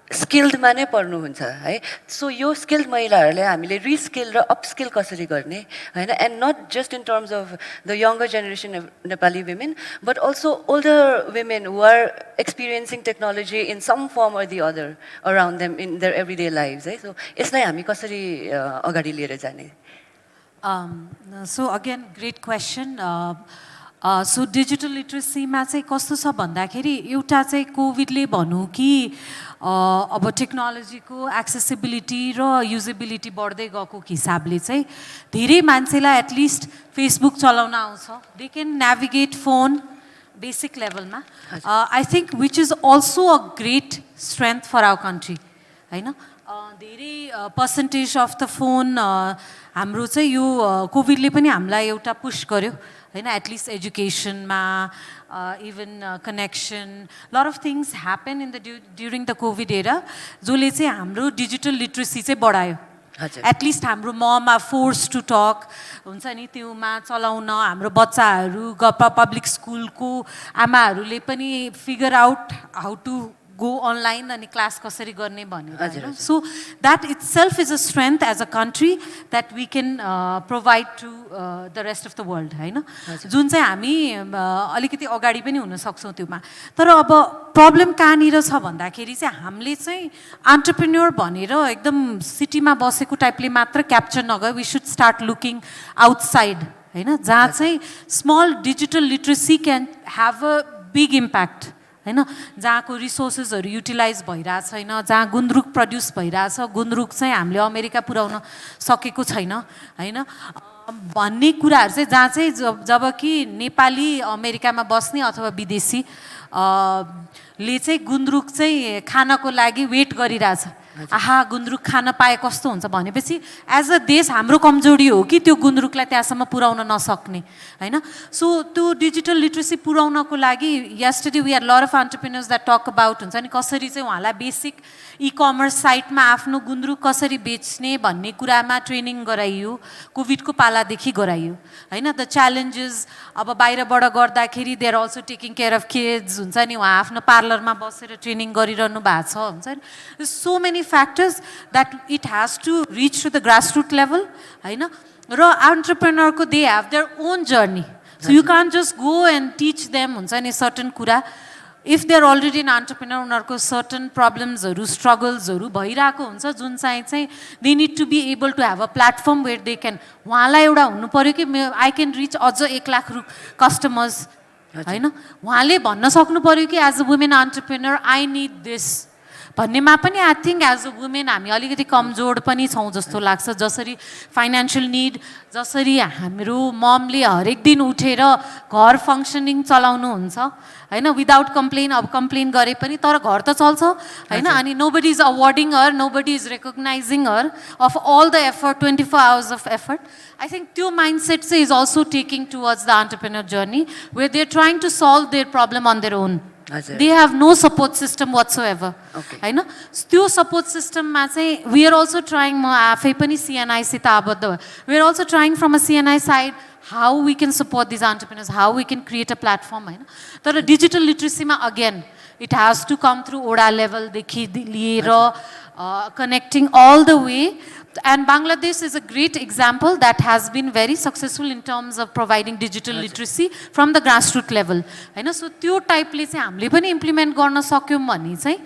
स्किल्डमा नै पर्नुहुन्छ है। सो यो स्किल्ड महिलाहरूले हामीले रिस्किल र अपस्किल कसरी गर्ने होइन, and not just in terms of the younger generation of Nepali women but also older women who are experiencing technology in some form or the other around them in their everyday life है। So यसलाई हामी कसरी अगाडि लिएर जाने? So again great question. So digital लिट्रेसीमा चाहिँ कस्तो छ भन्दाखेरि एउटा चाहिँ कोभिडले भनौँ कि अब टेक्नोलोजीको एक्सेसिबिलिटी र युजेबिलिटी बढ्दै गएको हिसाबले चाहिँ धेरै मान्छेलाई एटलिस्ट फेसबुक चलाउन आउँछ, they can navigate phone basic लेभलमा। I think which is also a great strength for our country होइन। धेरै पर्सेन्टेज अफ द फोन हाम्रो चाहिँ यो कोभिडले पनि हामीलाई एउटा पुस गर्यो होइन, एटलिस्ट एजुकेसनमा even connection, lot of things happen in the during the Covid era, जसले चाहिँ हाम्रो डिजिटल लिट्रेसी चाहिँ बढायो। एटलिस्ट हाम्रो ममा फोर्स टु टक हुन्छ नि, त्योमा चलाउन हाम्रो बच्चाहरू पब्लिक स्कुलको आमाहरूले पनि figure out how to go online अनि क्लास कसरी गर्ने भनेर। So that itself is a strength as a country that we can provide to the rest of the world होइन, जुन चाहिँ हामी अलिकति अगाडि पनि हुन सक्छौँ त्योमा। तर अब प्रब्लम कहाँनिर छ भन्दाखेरि चाहिँ हामीले चाहिँ एन्टरप्रेन्योर भनेर एकदम सिटीमा बसेको टाइपले मात्र क्याप्चर नगयो, we should start looking outside होइन, जहाँ चाहिँ small digital literacy can have a big impact होइन, जहाँको रिसोर्सेसहरू युटिलाइज भइरहेको छैन, जहाँ गुन्द्रुक प्रड्युस भइरहेछ, गुन्द्रुक चाहिँ हामीले अमेरिका पुर्याउन सकेको छैन होइन भन्ने कुराहरू चाहिँ, जहाँ चाहिँ जब कि नेपाली अमेरिकामा बस्ने अथवा विदेशी ले चाहिँ गुन्द्रुक चाहिँ खानको लागि वेट गरिरहेछ, आहा गुन्द्रुक खान पाए कस्तो हुन्छ भनेपछि एज अ देश हाम्रो कमजोरी हो कि त्यो गुन्द्रुकलाई त्यहाँसम्म पुर्याउन नसक्ने होइन। सो त्यो डिजिटल लिट्रेसी पुर्याउनको लागि yesterday we are lot of entrepreneurs that talk about हुन्छ नि, कसरी चाहिँ उहाँलाई बेसिक इ कमर्स साइटमा आफ्नो गुन्द्रुक कसरी बेच्ने भन्ने कुरामा ट्रेनिङ गराइयो, कोभिडको पालादेखि गराइयो होइन। द च्यालेन्जेस अब बाहिरबाट गर्दाखेरि they are also taking care of kids हुन्छ नि, उहाँ आफ्नो पार्लरमा बसेर ट्रेनिङ गरिरहनु भएको छ हुन्छ नि। So many factors that it has to reach to the grassroots level होइन, र एन्टरप्रेन्योरको they have their own journey, so you can't just go and teach them हुन्छ नि सर्टन कुरा। If they are already an entrepreneur, उनीहरूको certain प्रब्लम्सहरू स्ट्रगल्सहरू भइरहेको हुन्छ, जुन चाहिँ they need to be able to have a platform where they can, उहाँलाई एउटा हुनु पऱ्यो कि आई क्यान रिच अझ 1 लाख कस्टमर्स होइन, उहाँले भन्न सक्नु पऱ्यो कि as a women entrepreneur I need this भन्नेमा पनि I think as a women हामी अलिकति कमजोर पनि छौँ जस्तो लाग्छ। जसरी फाइनेन्सियल निड, जसरी हाम्रो ममले हरेक दिन उठेर घर फङ्सनिङ चलाउनुहुन्छ होइन, विदाउट कम्प्लेन, अब कम्प्लेन गरे पनि तर घर त चल्छ होइन, अनि nobody is awarding her, nobody is recognising her of all the effort, 24 hours of effort. I think त्यो माइन्डसेट चाहिँ is also taking towards the entrepreneur journey where they are trying to solve their problem on their own हजुर। They have no support system whatsoever. Okay. हैन त्यो support system मा चाहिँ we are also trying म आफै पनि CNI सित आबद्ध भयो. We are also trying from a CNI side how we can support these entrepreneurs, how we can create a platform हैन. तर digital literacy मा again it has to come through ODA level देखि लिएर connecting all the way. And Bangladesh is a great example that has been very successful in terms of providing digital literacy from the grassroots level. हैन so त्यो टाइपले चाहिँ हामीले पनि implement गर्न सक्यौं भने चाहिँ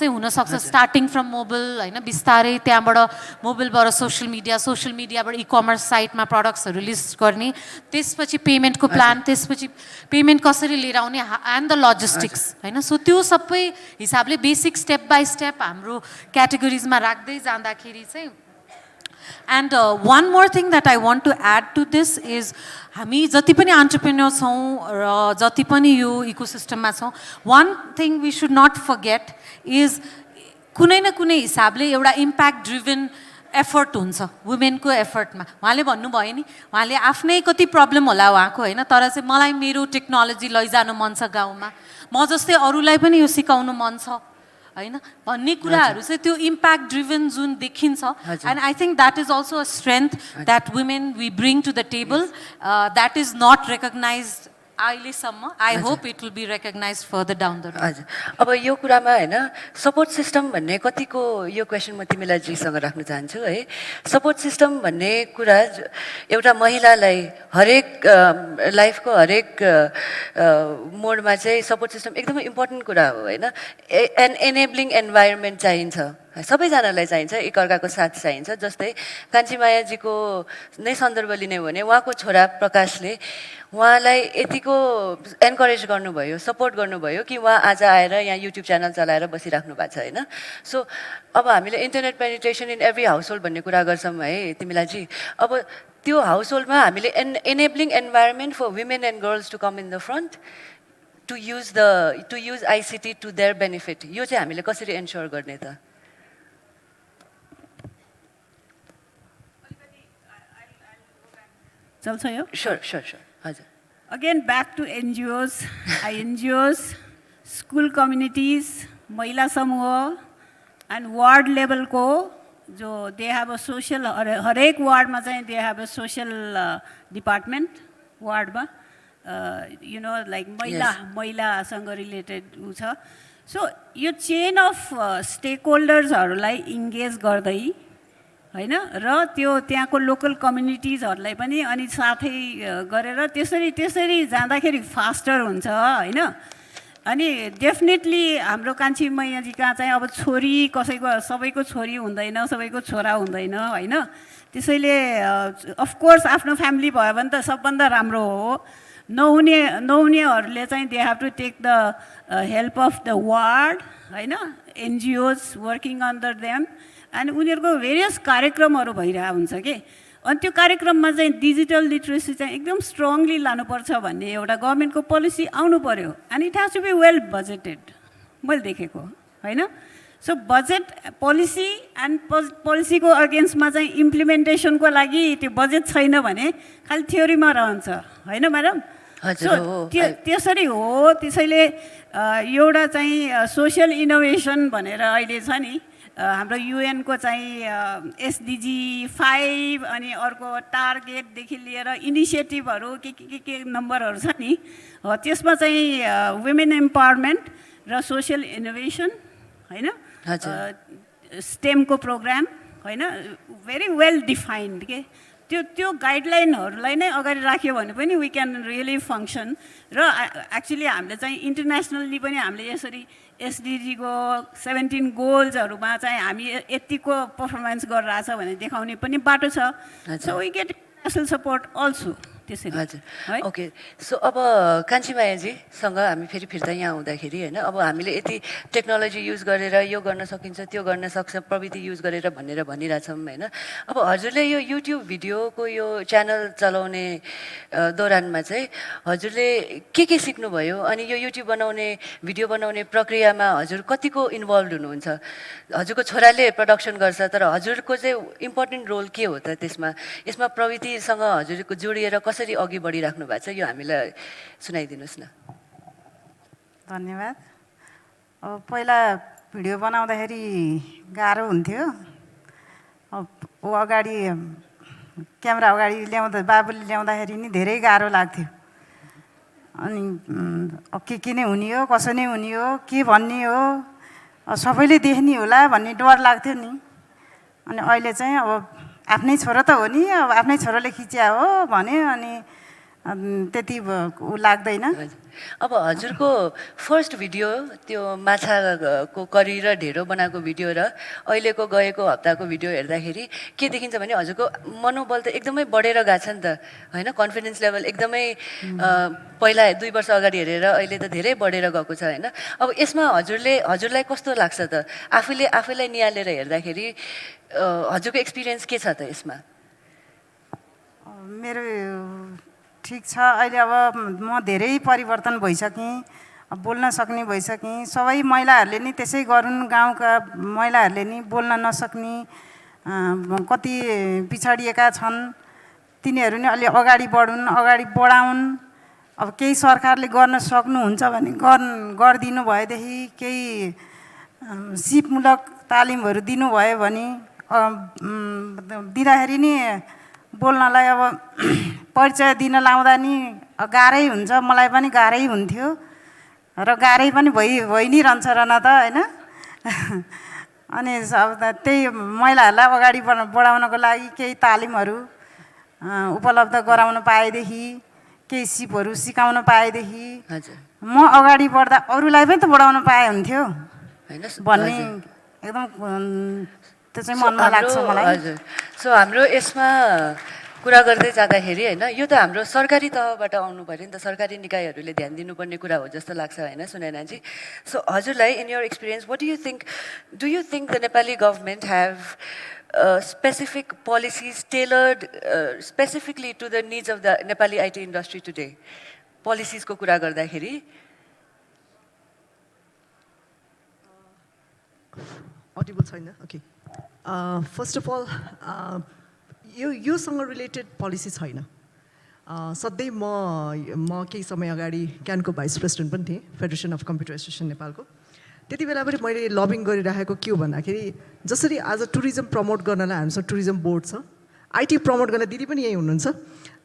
हुन सक्छ स्टार्टिङ फ्रम मोबाइल हैन बिस्तारै त्यहाँबाट मोबाइलबाट सोशल मिडियाबाट ई-कमर्स साइटमा प्रोडक्ट्सहरु लिस्ट गर्ने त्यसपछि पेमेन्टको प्लान त्यसपछि पेमेन्ट कसरी लिएर आउने एन्ड द लजिस्टिक्स हैन सो त्यो सबै हिसाबले बेसिक स्टेप बाइ स्टेप हाम्रो क्याटेगोरिजमा राख्दै जाँदाखेरि चाहिँ And one more thing that I want to add to this is हामी जति पनि entrepreneur छौं र जति पनि यो इकोसिस्टममा छौं one thing we should not forget is कुनै न कुनै हिसाबले एउटा इम्प्याक्ट ड्रिभन एफर्ट हुन्छ वुमेनको एफर्टमा उहाँले भन्नुभयो नि उहाँले आफ्नै कति प्रब्लम होला उहाँको हैन तर चाहिँ मलाई मेरो टेक्नोलोजी लैजानु मन छ गाउँमा म जस्तै अरूलाई पनि यो सिकाउनु मन छ हैन भन्ने कुराहरु चाहिँ त्यो इम्प्याक्ट ड्रिभन जुन देखिन्छ and I think that is also a strength that women we bring to the table that is not recognized अहिलेसम्म I hope it will be recognized further down the road. हजुर अब यो कुरामा हैन support system भन्ने कतिको यो question म तिमीलाई जीसँग राख्न चाहन्छु है सपोर्ट सिस्टम भन्ने कुरा एउटा महिलालाई हरेक लाइफको हरेक मोडमा चाहिँ सपोर्ट सिस्टम एकदमै इम्पोर्टेन्ट कुरा हो हैन एन एनेबलिङ एन्भाइरोन्मेन्ट चाहिन्छ सबैजनालाई चाहिन्छ एकअर्काको साथ चाहिन्छ जस्तै कान्छीमायाजीको नै सन्दर्भ लिने भने उहाँको छोरा प्रकाशले उहाँलाई यतिको एन्करेज गर्नुभयो सपोर्ट गर्नुभयो कि उहाँ आज आएर यहाँ युट्युब च्यानल चलाएर बसिराख्नु भएको छ हैन सो अब हामीले internet penetration in every household भन्ने कुरा गर्छौँ है तिमीलाई जी अब त्यो हाउसहोल्डमा हामीले enabling environment for women and girls to come in the front to use ICT to their benefit यो चाहिँ हामीले कसरी एन्स्योर गर्ने त चल्छ यो Sure. हजुर Again, back to NGOs, INGOs, school communities, महिला समूह and ward level को जो they have a social हरेक ward मा चाहिँ they have a social department ward मा you know like महिलासँग related उ छ so यो chain of stakeholders हरुलाई engage गर्दै हैन र त्यो त्यहाँको लोकल कम्युनिटिजहरुलाई पनि अनि साथै गरेर त्यसरी जाँदाखेरि फास्टर हुन्छ हैन अनि डेफिनेटली हाम्रो कान्छी मैयाजी कहाँ चाहिँ अब छोरी कसैको सबैको छोरी हुँदैन सबैको छोरा हुँदैन हैन त्यसैले अफ कोर्स आफ्नो फ्यामिली भयो भने त सबभन्दा राम्रो हो नहुनेहरुले चाहिँ they have to take the help of the ward हैन एनजीओज वर्किङ अन्डर देम अनि उनीहरुको भेरियस कार्यक्रमहरु भइरा हुन्छ के अनि त्यो कार्यक्रममा चाहिँ डिजिटल लिटरेसी चाहिँ एकदम स्ट्रङली लानुपर्छ भन्ने एउटा गभर्नमेन्टको पोलिसी आउनु पर्यो and it has to be well budgeted मैले देखेको हैन सो बजेट पोलिसी एन्ड पोलिसीको अगेन्स्टमा चाहिँ इम्प्लिमेन्टेसनको लागि त्यो बजेट छैन भने खालि थ्योरीमा रहन्छ हैन म्याडम सो त्यसरी हो त्यसैले एउटा चाहिँ सोशल इनोभेसन भनेर अहिले छ नि हाम्रो युएन को चाहिँ एसडीजी 5 अनि अर्को टार्गेटदेखि लिएर इनिसिएटिभहरु के नम्बरहरु छ नि त्यसमा चाहिँ वुमेन एम्पावरमेन्ट र सोशल इनोभेसन हैन स्टेम को प्रोग्राम हैन भेरी वेल डिफाइन्ड के त्यो गाइडलाइनहरुलाई नै अगाडि राख्यो भने पनि वी क्यान रियली फंक्सन र एक्चुअली हामीले चाहिँ इन्टरनेसनली पनि हामीले यसरी एसडीजी को 17 गोल्सहरुमा चाहिँ हामी यतिको परफर्मेन्स गरिरहेछ भने देखाउने पनि बाटो छ so we get national support also त्यसरी हजुर ओके सो अब कान्छीमायाजी सँग हामी फेरि फिर्ता यहाँ आउँदाखेरि हैन अब हामीले यति टेक्नोलोजी युज गरेर यो गर्न सकिन्छ त्यो गर्न सक्छ प्रविधि युज गरेर भनिरहेछौँ हैन अब हजुरले यो युट्युब भिडियोको यो च्यानल चलाउने दौरानमा चाहिँ हजुरले के सिक्नुभयो अनि यो युट्युब बनाउने भिडियो बनाउने प्रक्रियामा हजुर कतिको इन्भल्भ हुनुहुन्छ हजुरको छोराले प्रोडक्सन गर्छ तर हजुरको चाहिँ इम्पोर्टेन्ट रोल के हो त यसमा प्रविधिसँग हजुरको जोडिएर कसरी अघि बढिराख्नु भएको छ यो हामीलाई सुनाइदिनुस् न धन्यवाद। अब पहिला भिडियो बनाउँदाखेरि गाह्रो हुन्थ्यो। अब ऊ अगाडि क्यामेरा अगाडि ल्याउँदा बाबुले ल्याउँदाखेरि नि धेरै गाह्रो लाग्थ्यो। अनि अब के नै हुने हो, कसो नै हुने हो, के भन्ने हो, सबैले देख्ने होला भन्ने डर लाग्थ्यो नि। अनि अहिले चाहिँ अब आफ्नै छोरो त हो नि, अब आफ्नै छोरोले खिच्या हो भन्यो अनि त्यति ऊ लाग्दैन। अब हजुरको फर्स्ट भिडियो त्यो माछाको करी र ढेँडो बनाएको भिडियो र अहिलेको गएको हप्ताको भिडियो हेर्दाखेरि के देखिन्छ भने हजुरको मनोबल त एकदमै बढेर गएको छ नि त होइन, कन्फिडेन्स लेभल एकदमै पहिला 2 वर्ष अगाडि हेरेर अहिले त धेरै बढेर गएको छ होइन। अब यसमा हजुरलाई कस्तो लाग्छ त आफैलाई निहालेर हेर्दाखेरि हजुरको एक्सपिरियन्स के छ त यसमा? मेरो ठिक छ अहिले, अब म धेरै परिवर्तन भइसकेँ, बोल्न सक्ने भइसकेँ। सबै महिलाहरूले नि त्यसै गरून्, गाउँका महिलाहरूले नि बोल्न नसक्ने कति पिछडिएका छन्, तिनीहरू नि अलि अगाडि बढुन्, अगाडि बढाउन्। अब केही सरकारले गर्न सक्नुहुन्छ भने गरिदिनु भएदेखि, केही सिपमूलक तालिमहरू दिनुभयो भने दिँदाखेरि नि बोल्नलाई अब परिचय दिन लाउँदा नि गाह्रै हुन्छ, मलाई पनि गाह्रै हुन्थ्यो र गाह्रै पनि भइ नै रहन्छ र न त होइन। अनि त्यही महिलाहरूलाई अगाडि बढाउनको लागि केही तालिमहरू उपलब्ध गराउन पाएदेखि, केही सिपहरू सिकाउन पाएदेखि म अगाडि बढ्दा अरूलाई पनि त बढाउन पाए हुन्थ्यो भन्ने एकदम त्यो चाहिँ मनमा लाग्छ मलाई। हजुर, सो हाम्रो यसमा कुरा गर्दै जाँदाखेरि होइन, यो त हाम्रो सरकारी तहबाट आउनु पऱ्यो नि त, सरकारी निकायहरूले ध्यान दिनुपर्ने कुरा हो जस्तो लाग्छ होइन सुनैनाजी। सो हजुरलाई in your experience what do you think the Nepali government have specific policies tailored specifically to the needs of the Nepali IT industry today? Policies को कुरा गर्दाखेरि Audible छैन? Okay. First of all, योसँग रिलेटेड पोलिसी छैन। सधैँ म केही समय अगाडि क्यानको भाइस प्रेसिडेन्ट पनि थिएँ, फेडरेसन अफ कम्प्युटर एसोसिएसन नेपालको। त्यति बेला पनि मैले लबिङ गरिराखेको के हो भन्दाखेरि जसरी आज टुरिज्म प्रमोट गर्नलाई हामीसँग टुरिज्म बोर्ड छ, आइटी प्रमोट गर्न दिदी पनि यही हुनुहुन्छ,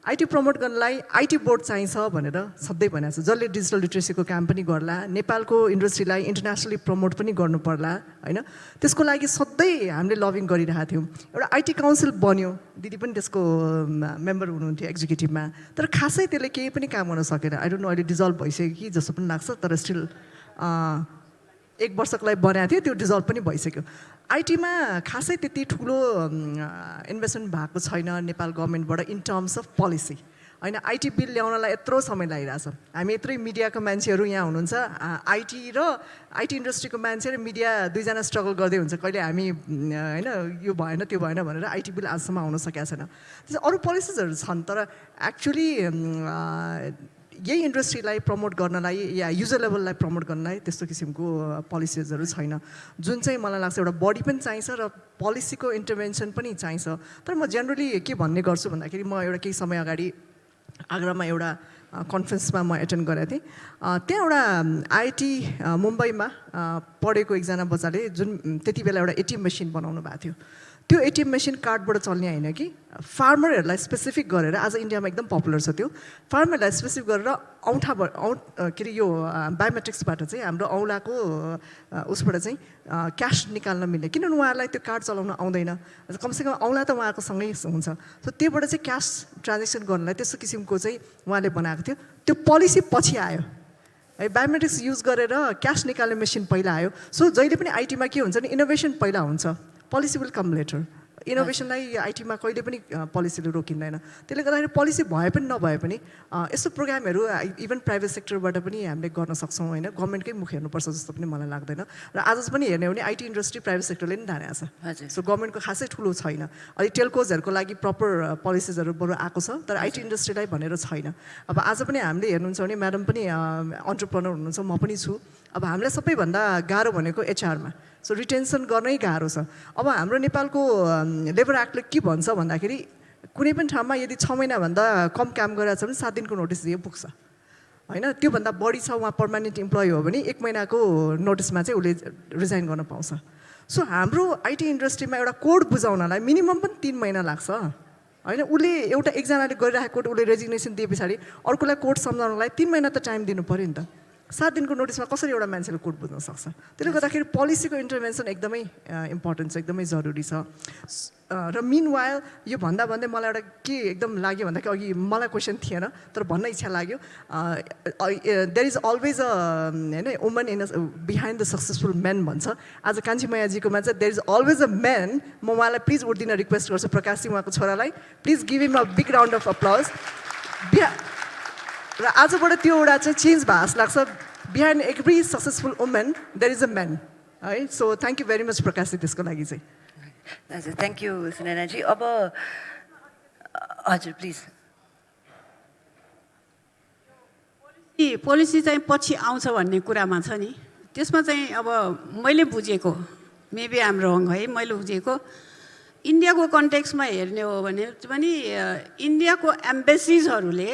आइटी प्रमोट गर्नलाई आइटी बोर्ड चाहिन्छ भनेर सधैँ भनेको छ, जसले डिजिटल लिट्रेसीको काम पनि गर्ला, नेपालको इन्डस्ट्रीलाई इन्टरनेसनली प्रमोट पनि गर्नु पर्ला होइन। त्यसको लागि सधैँ हामीले लबिङ गरिरहेको थियौँ। एउटा आइटी काउन्सिल बन्यो, दिदी पनि त्यसको मेम्बर हुनुहुन्थ्यो एक्जिक्युटिभमा, तर खासै त्यसले केही पनि काम गर्न सकेन। आई डोन्ट नो अहिले डिजल्भ भइसक्यो कि जस्तो पनि लाग्छ, तर स्टिल 1 वर्षको लागि बनाएको थियो, त्यो डिजल्भ पनि भइसक्यो। आइटीमा खासै त्यति ठुलो इन्भेस्टमेन्ट भएको छैन नेपाल गभर्मेन्टबाट इन टर्म्स अफ पोलिसी होइन। आइटी बिल ल्याउनलाई यत्रो समय लागिरहेछ। हामी यत्रै मिडियाको मान्छेहरू यहाँ हुनुहुन्छ, आइटी र आइटी इन्डस्ट्रीको मान्छे र मिडिया दुईजना स्ट्रगल गर्दै हुन्छ, कहिले हामी होइन यो भएन त्यो भएन भनेर आइटी बिल आजसम्म आउन सकेको छैन। त्यसै अरू पोलिसिजहरू छन्, तर एक्चुली यही इन्डस्ट्रीलाई प्रमोट गर्नलाई या युजर लेभललाई प्रमोट गर्नलाई त्यस्तो किसिमको पोलिसिजहरू छैन, जुन चाहिँ मलाई लाग्छ एउटा बडी पनि चाहिन्छ र पोलिसीको इन्टरभेन्सन पनि चाहिन्छ। तर म जेनरली के भन्ने गर्छु भन्दाखेरि म एउटा केही समय अगाडि आगरामा एउटा कन्फरेन्समा म एटेन्ड गरेको थिएँ। त्यहाँ एउटा आइटी मुम्बईमा पढेको एकजना बच्चाले जुन त्यति बेला एउटा एटिएम मेसिन बनाउनु भएको थियो, त्यो एटिएम मेसिन कार्डबाट चल्ने होइन कि फार्मरहरूलाई स्पेसिफिक गरेर, आज इन्डियामा एकदम पपुलर छ त्यो, फार्मरहरूलाई स्पेसिफिक गरेर के अरे यो बायोमेट्रिक्सबाट चाहिँ हाम्रो औँलाको उसबाट चाहिँ क्यास निकाल्न मिल्ने, किनभने उहाँहरूलाई त्यो कार्ड चलाउन आउँदैन, कमसेकम औँला त उहाँको सँगै हुन्छ। सो त्योबाट चाहिँ क्यास ट्रान्जेक्सन गर्नलाई त्यस्तो किसिमको चाहिँ उहाँले बनाएको थियो। त्यो पोलिसी पछि आयो है, बायोमेट्रिक्स युज गरेर क्यास निकाल्ने मेसिन पहिला आयो। सो जहिले पनि आइटीमा के हुन्छ नि, इनोभेसन पहिला हुन्छ, पोलिसी विल कम लेटर। इनोभेसनलाई आइटीमा कहिले पनि पोलिसीले रोकिँदैन। त्यसले गर्दाखेरि पोलिसी भए पनि नभए पनि यस्तो प्रोग्रामहरू इभन प्राइभेट सेक्टरबाट पनि हामीले गर्न सक्छौँ होइन, गभर्मेन्टकै मुख हेर्नुपर्छ जस्तो पनि मलाई लाग्दैन। र आज पनि हेर्ने हो भने आइटी इन्डस्ट्री प्राइभेट सेक्टरले पनि धानेको छ। सो गभर्मेन्टको खासै ठुलो छैन। अहिले टेलकोजहरूको लागि प्रपर पोलिसिजहरू बरु आएको छ, तर आइटी इन्डस्ट्रीलाई भनेर छैन। अब आज पनि हामीले हेर्नुहुन्छ भने म्याडम पनि अन्टरप्रेनर हुनुहुन्छ, म पनि छु। अब हामीलाई सबैभन्दा गाह्रो भनेको एचआरमा, सो रिटेन्सन गर्नै गाह्रो छ। अब हाम्रो नेपालको लेबर एक्टले के भन्छ भन्दाखेरि कुनै पनि ठाउँमा यदि 6 महिनाभन्दा कम काम गरिरहेको छ भने 7 दिनको नोटिस दिए पुग्छ होइन त्योभन्दा बढी छ उहाँ पर्मानेन्ट इम्प्लोइ हो भने 1 महिनाको नोटिसमा चाहिँ उसले रिजाइन गर्न पाउँछ सो हाम्रो आइटी इन्डस्ट्रीमा एउटा कोड बुझाउनलाई मिनिमम पनि 3 महिना लाग्छ होइन उसले एउटा एकजनाले गरिरहेको कोड उसले रेजिग्नेसन दिए पछाडि अर्कोलाई कोड सम्झाउनलाई 3 महिना त टाइम दिनु पऱ्यो नि त 7 दिनको नोटिसमा कसरी एउटा मान्छेले कोड बुझ्न सक्छ त्यसले गर्दाखेरि पोलिसीको इन्टरभेन्सन एकदमै इम्पोर्टेन्ट छ एकदमै जरुरी छ र मिनवाइल यो भन्दा भन्दै मलाई एउटा के एकदम लाग्यो भन्दाखेरि अघि मलाई क्वेसन थिएन तर भन्न इच्छा लाग्यो देयर इज अलवेज अ होइन woman in behind the successful man भन्छ आज कान्छी मैयाजीकोमा चाहिँ there is always a man म उहाँलाई प्लिज वोट दिन रिक्वेस्ट गर्छु प्रकाश सिंह उहाँको छोरालाई please give him a big round of applause र आजबाट त्यो एउटा चाहिँ चेन्ज भए जस्तो लाग्छ behind every successful women there is a man है so thank you very much Prakashji त्यसको लागि चाहिँ हजुर थ्याङ्क यू सुनैनाजी अब हजुर प्लिज पोलिसी चाहिँ पछि आउँछ भन्ने कुरामा छ नि त्यसमा चाहिँ अब मैले बुझेको मेबी आम रङ है मैले बुझेको इन्डियाको कन्टेक्समा हेर्ने हो भने पनि इन्डियाको एम्बेसिजहरूले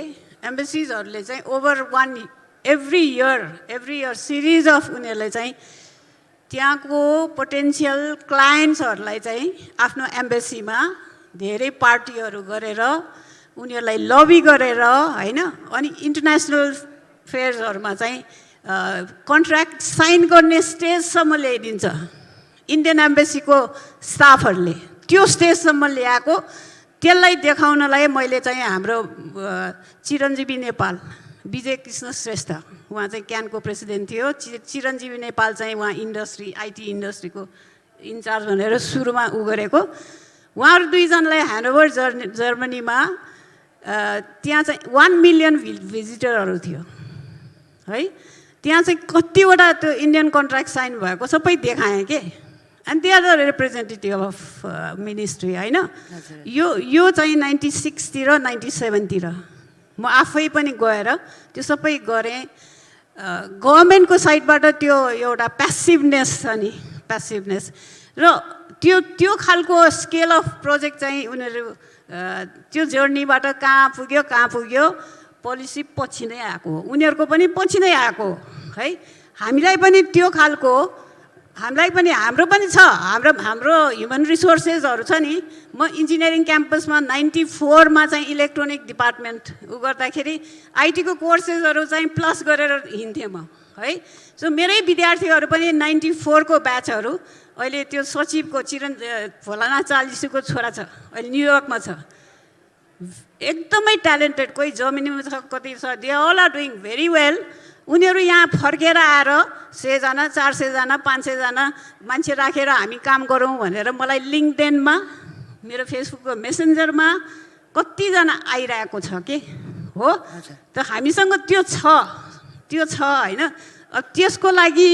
चाहिँ over every year series of उनीहरूले चाहिँ त्यहाँको पोटेन्सियल क्लायन्ट्सहरूलाई चाहिँ आफ्नो एम्बेसीमा धेरै पार्टीहरू गरेर उनीहरूलाई लबी गरेर होइन अनि इन्टरनेसनल फेयर्सहरूमा चाहिँ कन्ट्र्याक्ट साइन गर्ने स्टेजसम्म ल्याइदिन्छ इन्डियन एम्बेसीको स्टाफहरूले त्यो स्टेजसम्म ल्याएको त्यसलाई देखाउनलाई मैले चाहिँ हाम्रो चिरञ्जीवी नेपाल विजय कृष्ण श्रेष्ठ उहाँ चाहिँ क्यानको प्रेसिडेन्ट थियो चिरञ्जीवी नेपाल चाहिँ उहाँ आइटी इन्डस्ट्रीको इन्चार्ज भनेर सुरुमा उ गरेको उहाँहरू दुईजनालाई ह्यान्डओभर जर्मनीमा त्यहाँ चाहिँ 1 मिलियन भिजिटरहरू थियो है त्यहाँ चाहिँ कतिवटा त्यो इन्डियन कन्ट्र्याक्ट साइन भएको सबै देखाएँ के and they are the representative of ministry होइन यो चाहिँ 96 तिर 97 तिर म आफै पनि गएर त्यो सबै गरेँ गभर्मेन्टको साइडबाट त्यो एउटा प्यासिभनेस छ नि प्यासिभनेस र त्यो खालको स्केल अफ प्रोजेक्ट चाहिँ उनीहरू त्यो जर्नीबाट कहाँ पुग्यो पोलिसी पछि नै आएको हो उनीहरूको पनि पछि नै आएको है हामीलाई पनि त्यो खालको हाम्रो पनि छ हाम्रो ह्युमन रिसोर्सेसहरू छ नि म इन्जिनियरिङ क्याम्पसमा 94 मा चाहिँ इलेक्ट्रोनिक डिपार्टमेन्ट उ गर्दाखेरि आइटीको कोर्सेसहरू चाहिँ प्लस गरेर हिँड्थेँ म है सो मेरै विद्यार्थीहरू पनि 94 को ब्याचहरू अहिले त्यो सचिवको भोलानाथ चालिसुको छोरा छ अहिले न्युयोर्कमा छ एकदमै ट्यालेन्टेड कोही जर्मनीमा छ कति छ they all are doing very well उनीहरू यहाँ फर्केर आएर 100 जना 400 जना 500 जना मान्छे राखेर हामी काम गरौँ भनेर मलाई लिङ्कडेनमा मेरो फेसबुकको मेसेन्जरमा कतिजना आइरहेको छ के हो त हामीसँग त्यो छ होइन अब त्यसको लागि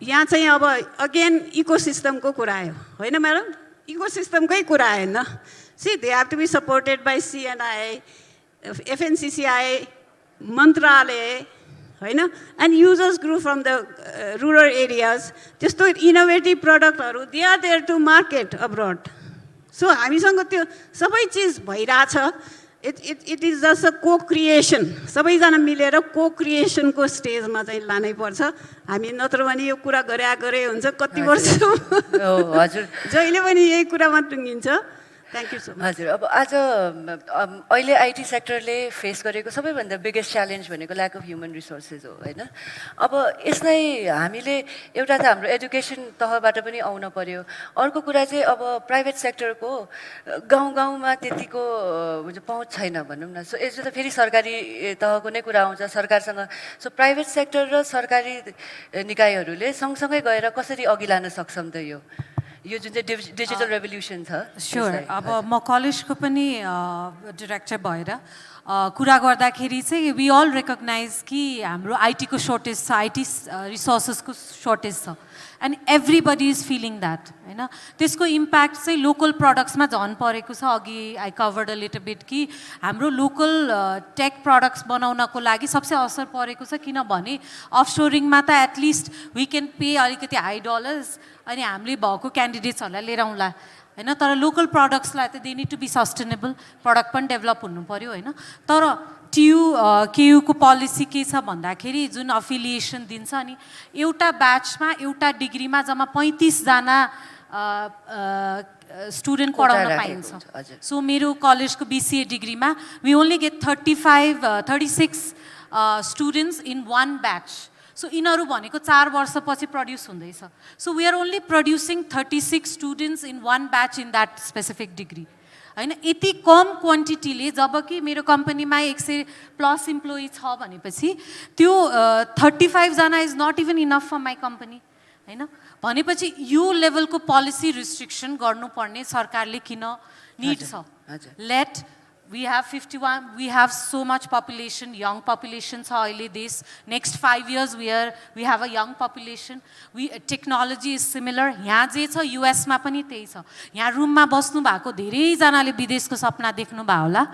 यहाँ चाहिँ अब अगेन इकोसिस्टमको कुरा आयो होइन म्याडम इकोसिस्टमकै कुरा आएन see they have to be supported by CNI FNCCI मन्त्रालय होइन and users group from the rural areas त्यस्तो इनोभेटिभ प्रडक्टहरू they are there to market abroad so हामीसँग त्यो सबै चिज भइरहेछ it is just a co creation सबैजना मिलेर को क्रिएसनको स्टेजमा चाहिँ लानै पर्छ हामी नत्र भने यो कुरा गरे हुन्छ कति वर्ष हजुर जहिले पनि यही कुरामा टुङ्गिन्छ थ्याङ्क यू सो मच हजुर अब आज अहिले आइटी सेक्टरले फेस गरेको सबैभन्दा बिगेस्ट च्यालेन्ज भनेको ल्याक अफ ह्युमन रिसोर्सेस हो होइन अब यसलाई हामीले एउटा त हाम्रो एजुकेसन तहबाट पनि आउन पर्यो अर्को कुरा चाहिँ अब प्राइभेट सेक्टरको गाउँमा त्यतिको पहुँच छैन भनौँ न सो यसो त फेरि सरकारी तहको नै कुरा आउँछ सरकारसँग सो प्राइभेट सेक्टर र सरकारी निकायहरूले सँगसँगै गएर कसरी अघि लान सक्छौँ त यो जुन चाहिँ डिजिटल रेभोल्युसन छ स्योर अब म कलेजको पनि डिरेक्टर भएर कुरा गर्दाखेरि चाहिँ वी अल रेकग्नाइज कि हाम्रो आइटीको सर्टेज छ आइटी रिसोर्सेसको सर्टेज छ and everybody is feeling that होइन त्यसको इम्प्याक्ट चाहिँ लोकल प्रडक्ट्समा झन् परेको छ अघि I covered a little beet कि हाम्रो लोकल टेक प्रडक्ट्स बनाउनको लागि सबसे असर परेको छ किनभने अफसोरिङमा त एटलिस्ट वी क्यान पे अलिकति हाई डलर्स अनि हामीले भएको क्यान्डिडेट्सहरूलाई लिएर आउँला होइन तर लोकल प्रडक्ट्सलाई त they need to be sustainable product पनि डेभलप हुनु पऱ्यो होइन तर केयुको पोलिसी के छ भन्दाखेरि जुन अफिलिएसन दिन्छ अनि एउटा ब्याचमा एउटा डिग्रीमा जम्मा 35 जना स्टुडेन्ट पढाउन पाइन्छ सो मेरो कलेजको BCA डिग्रीमा we only get 36 students in one batch so यिनीहरू भनेको 4 वर्षपछि प्रड्युस हुँदैछ so we are only producing 36 students in one batch in that specific degree हैन यति कम क्वान्टिटीले जबकि मेरो कम्पनीमा 100+ इम्प्लोइ छ भनेपछि त्यो 35 जना is not even enough for my company हैन भनेपछि यो लेभलको पोलिसी रिस्ट्रिक्सन गर्नुपर्ने सरकारले किन निड छ late we have 51 we have so much population young population छ अहिले देश next 5 years we have a young population technology is similar यहाँ जे छ US मा पनि त्यही छ यहाँ रुममा बस्नु भएको धेरै जनाले विदेशको सपना देख्नु भयो होला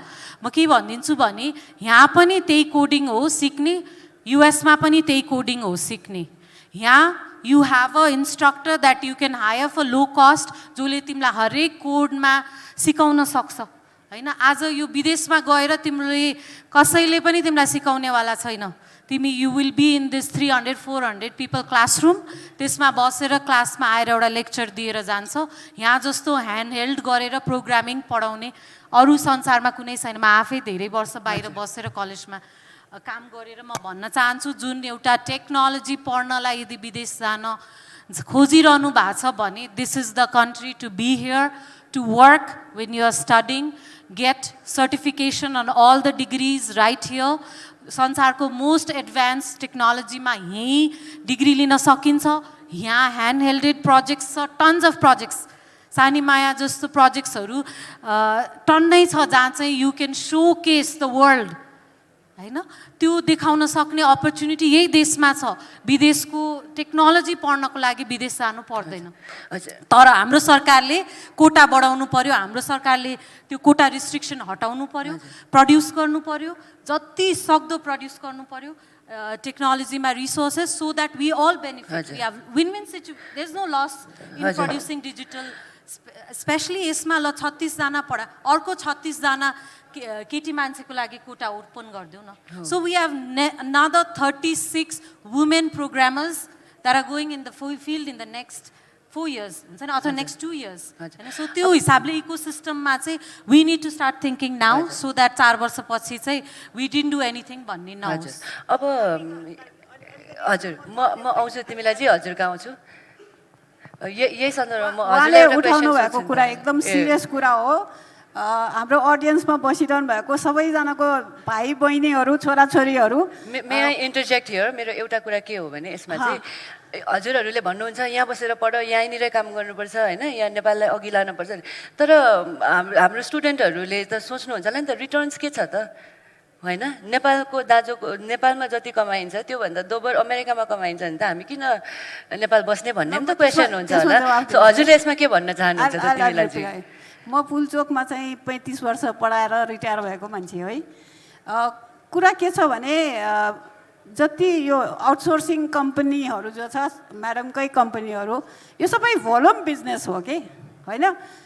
म के भन्दिन्छु भने यहाँ पनि त्यही कोडिङ हो सिक्ने US मा पनि त्यही कोडिङ हो सिक्ने यहाँ you have a instructor that you can hire for low cost जसले तिमीलाई हरेक कोडमा सिकाउन सक्छ हैन आज यो विदेशमा गएर तिमीले कसैले पनि तिमीलाई सिकाउनेवाला छैन तिमी you will be in this 300-400 people classroom त्यसमा बसेर क्लासमा आएर एउटा लेक्चर दिएर जान्छ यहाँ जस्तो ह्यान्ड हेल्ड गरेर प्रोग्रामिङ पढाउने अरु संसारमा कुनै छैन म आफै धेरै वर्ष बाहिर बसेर कलेजमा काम गरेर म भन्न चाहन्छु जुन एउटा टेक्नोलोजी पढ्नलाई यदि विदेश जान खोजिरहनु भएको छ भने this is the country to be here to work when you are studying, get certification on all the degrees right here. संसारको most advanced technology मा यही degree लिन सकिन्छ यहाँ hand helded projects छ tons of projects सानी माया जस्तो projects हरु टन्नै छ जहाँ चाहिँ you can showcase the world हैन त्यो देखाउन सक्ने अपर्च्युनिटी यही देशमा छ विदेशको टेक्नोलोजी पढ्नको लागि विदेश जानु पर्दैन तर हाम्रो सरकारले कोटा बढाउनु पर्यो हाम्रो सरकारले त्यो कोटा रिस्ट्रिक्सन हटाउनु पर्यो प्रड्युस गर्नु पर्यो जति सक्दो प्रड्युस गर्नु पर्यो टेक्नोलोजीमा resources so that we all benefit we have win win situation there is no loss in producing digital specially यसमा ल 36 जना पढा अर्को 36 जना केटी मान्छेको लागि कोटा ओपन गर्दिउ न so we have another 36 women programmers that are going in the field in the next 4 years हुन्छ नि अथवा next 2 years हैन सो त्यो हिसाबले इकोसिस्टममा चाहिँ we need to start thinking now so that 4 वर्षपछि चाहिँ we didn't do anything भन्ने नहोस् अब हजुर म आउँछु तिमीलाई चाहिँ हजुर कहाँ आउँछु यही सन्दर्भमा हजुरले उठाउनु भएको कुरा एकदम सिरियस कुरा हो हाम्रो ऑडियन्समा बसिरहनु भएको सबैजनाको भाइ बहिनीहरू छोराछोरीहरू मे आई इन्टरजेक्ट हियर मेरो एउटा कुरा के हो भने यसमा चाहिँ हजुरहरूले भन्नुहुन्छ यहाँ बसेर पढ यहीँनिर काम गर्नुपर्छ हैन यहाँ नेपाललाई अघि लानुपर्छ तर हाम्रो स्टुडेन्टहरूले त सोच्नुहुन्छ होला नि त रिटर्न्स के छ त हैन नेपालको दाजुको नेपालमा जति कमाइन्छ त्यो भन्दा दोबर अमेरिकामा कमाइन्छ भने त हामी किन नेपाल बस्ने भन्ने पनि त क्वेशन हुन्छ होला सो हजुरले यसमा के भन्न चाहनुहुन्छ त तिमीलाई चाहिँ म पुलचोकमा चाहिँ 35 वर्ष पढाएर रिटायर भएको मान्छे है कुरा के छ भने जति यो आउटसोर्सिङ कम्पनीहरू जो छ म्याडमकै कम्पनीहरू यो सबै भोल्युम बिजनेस हो के हैन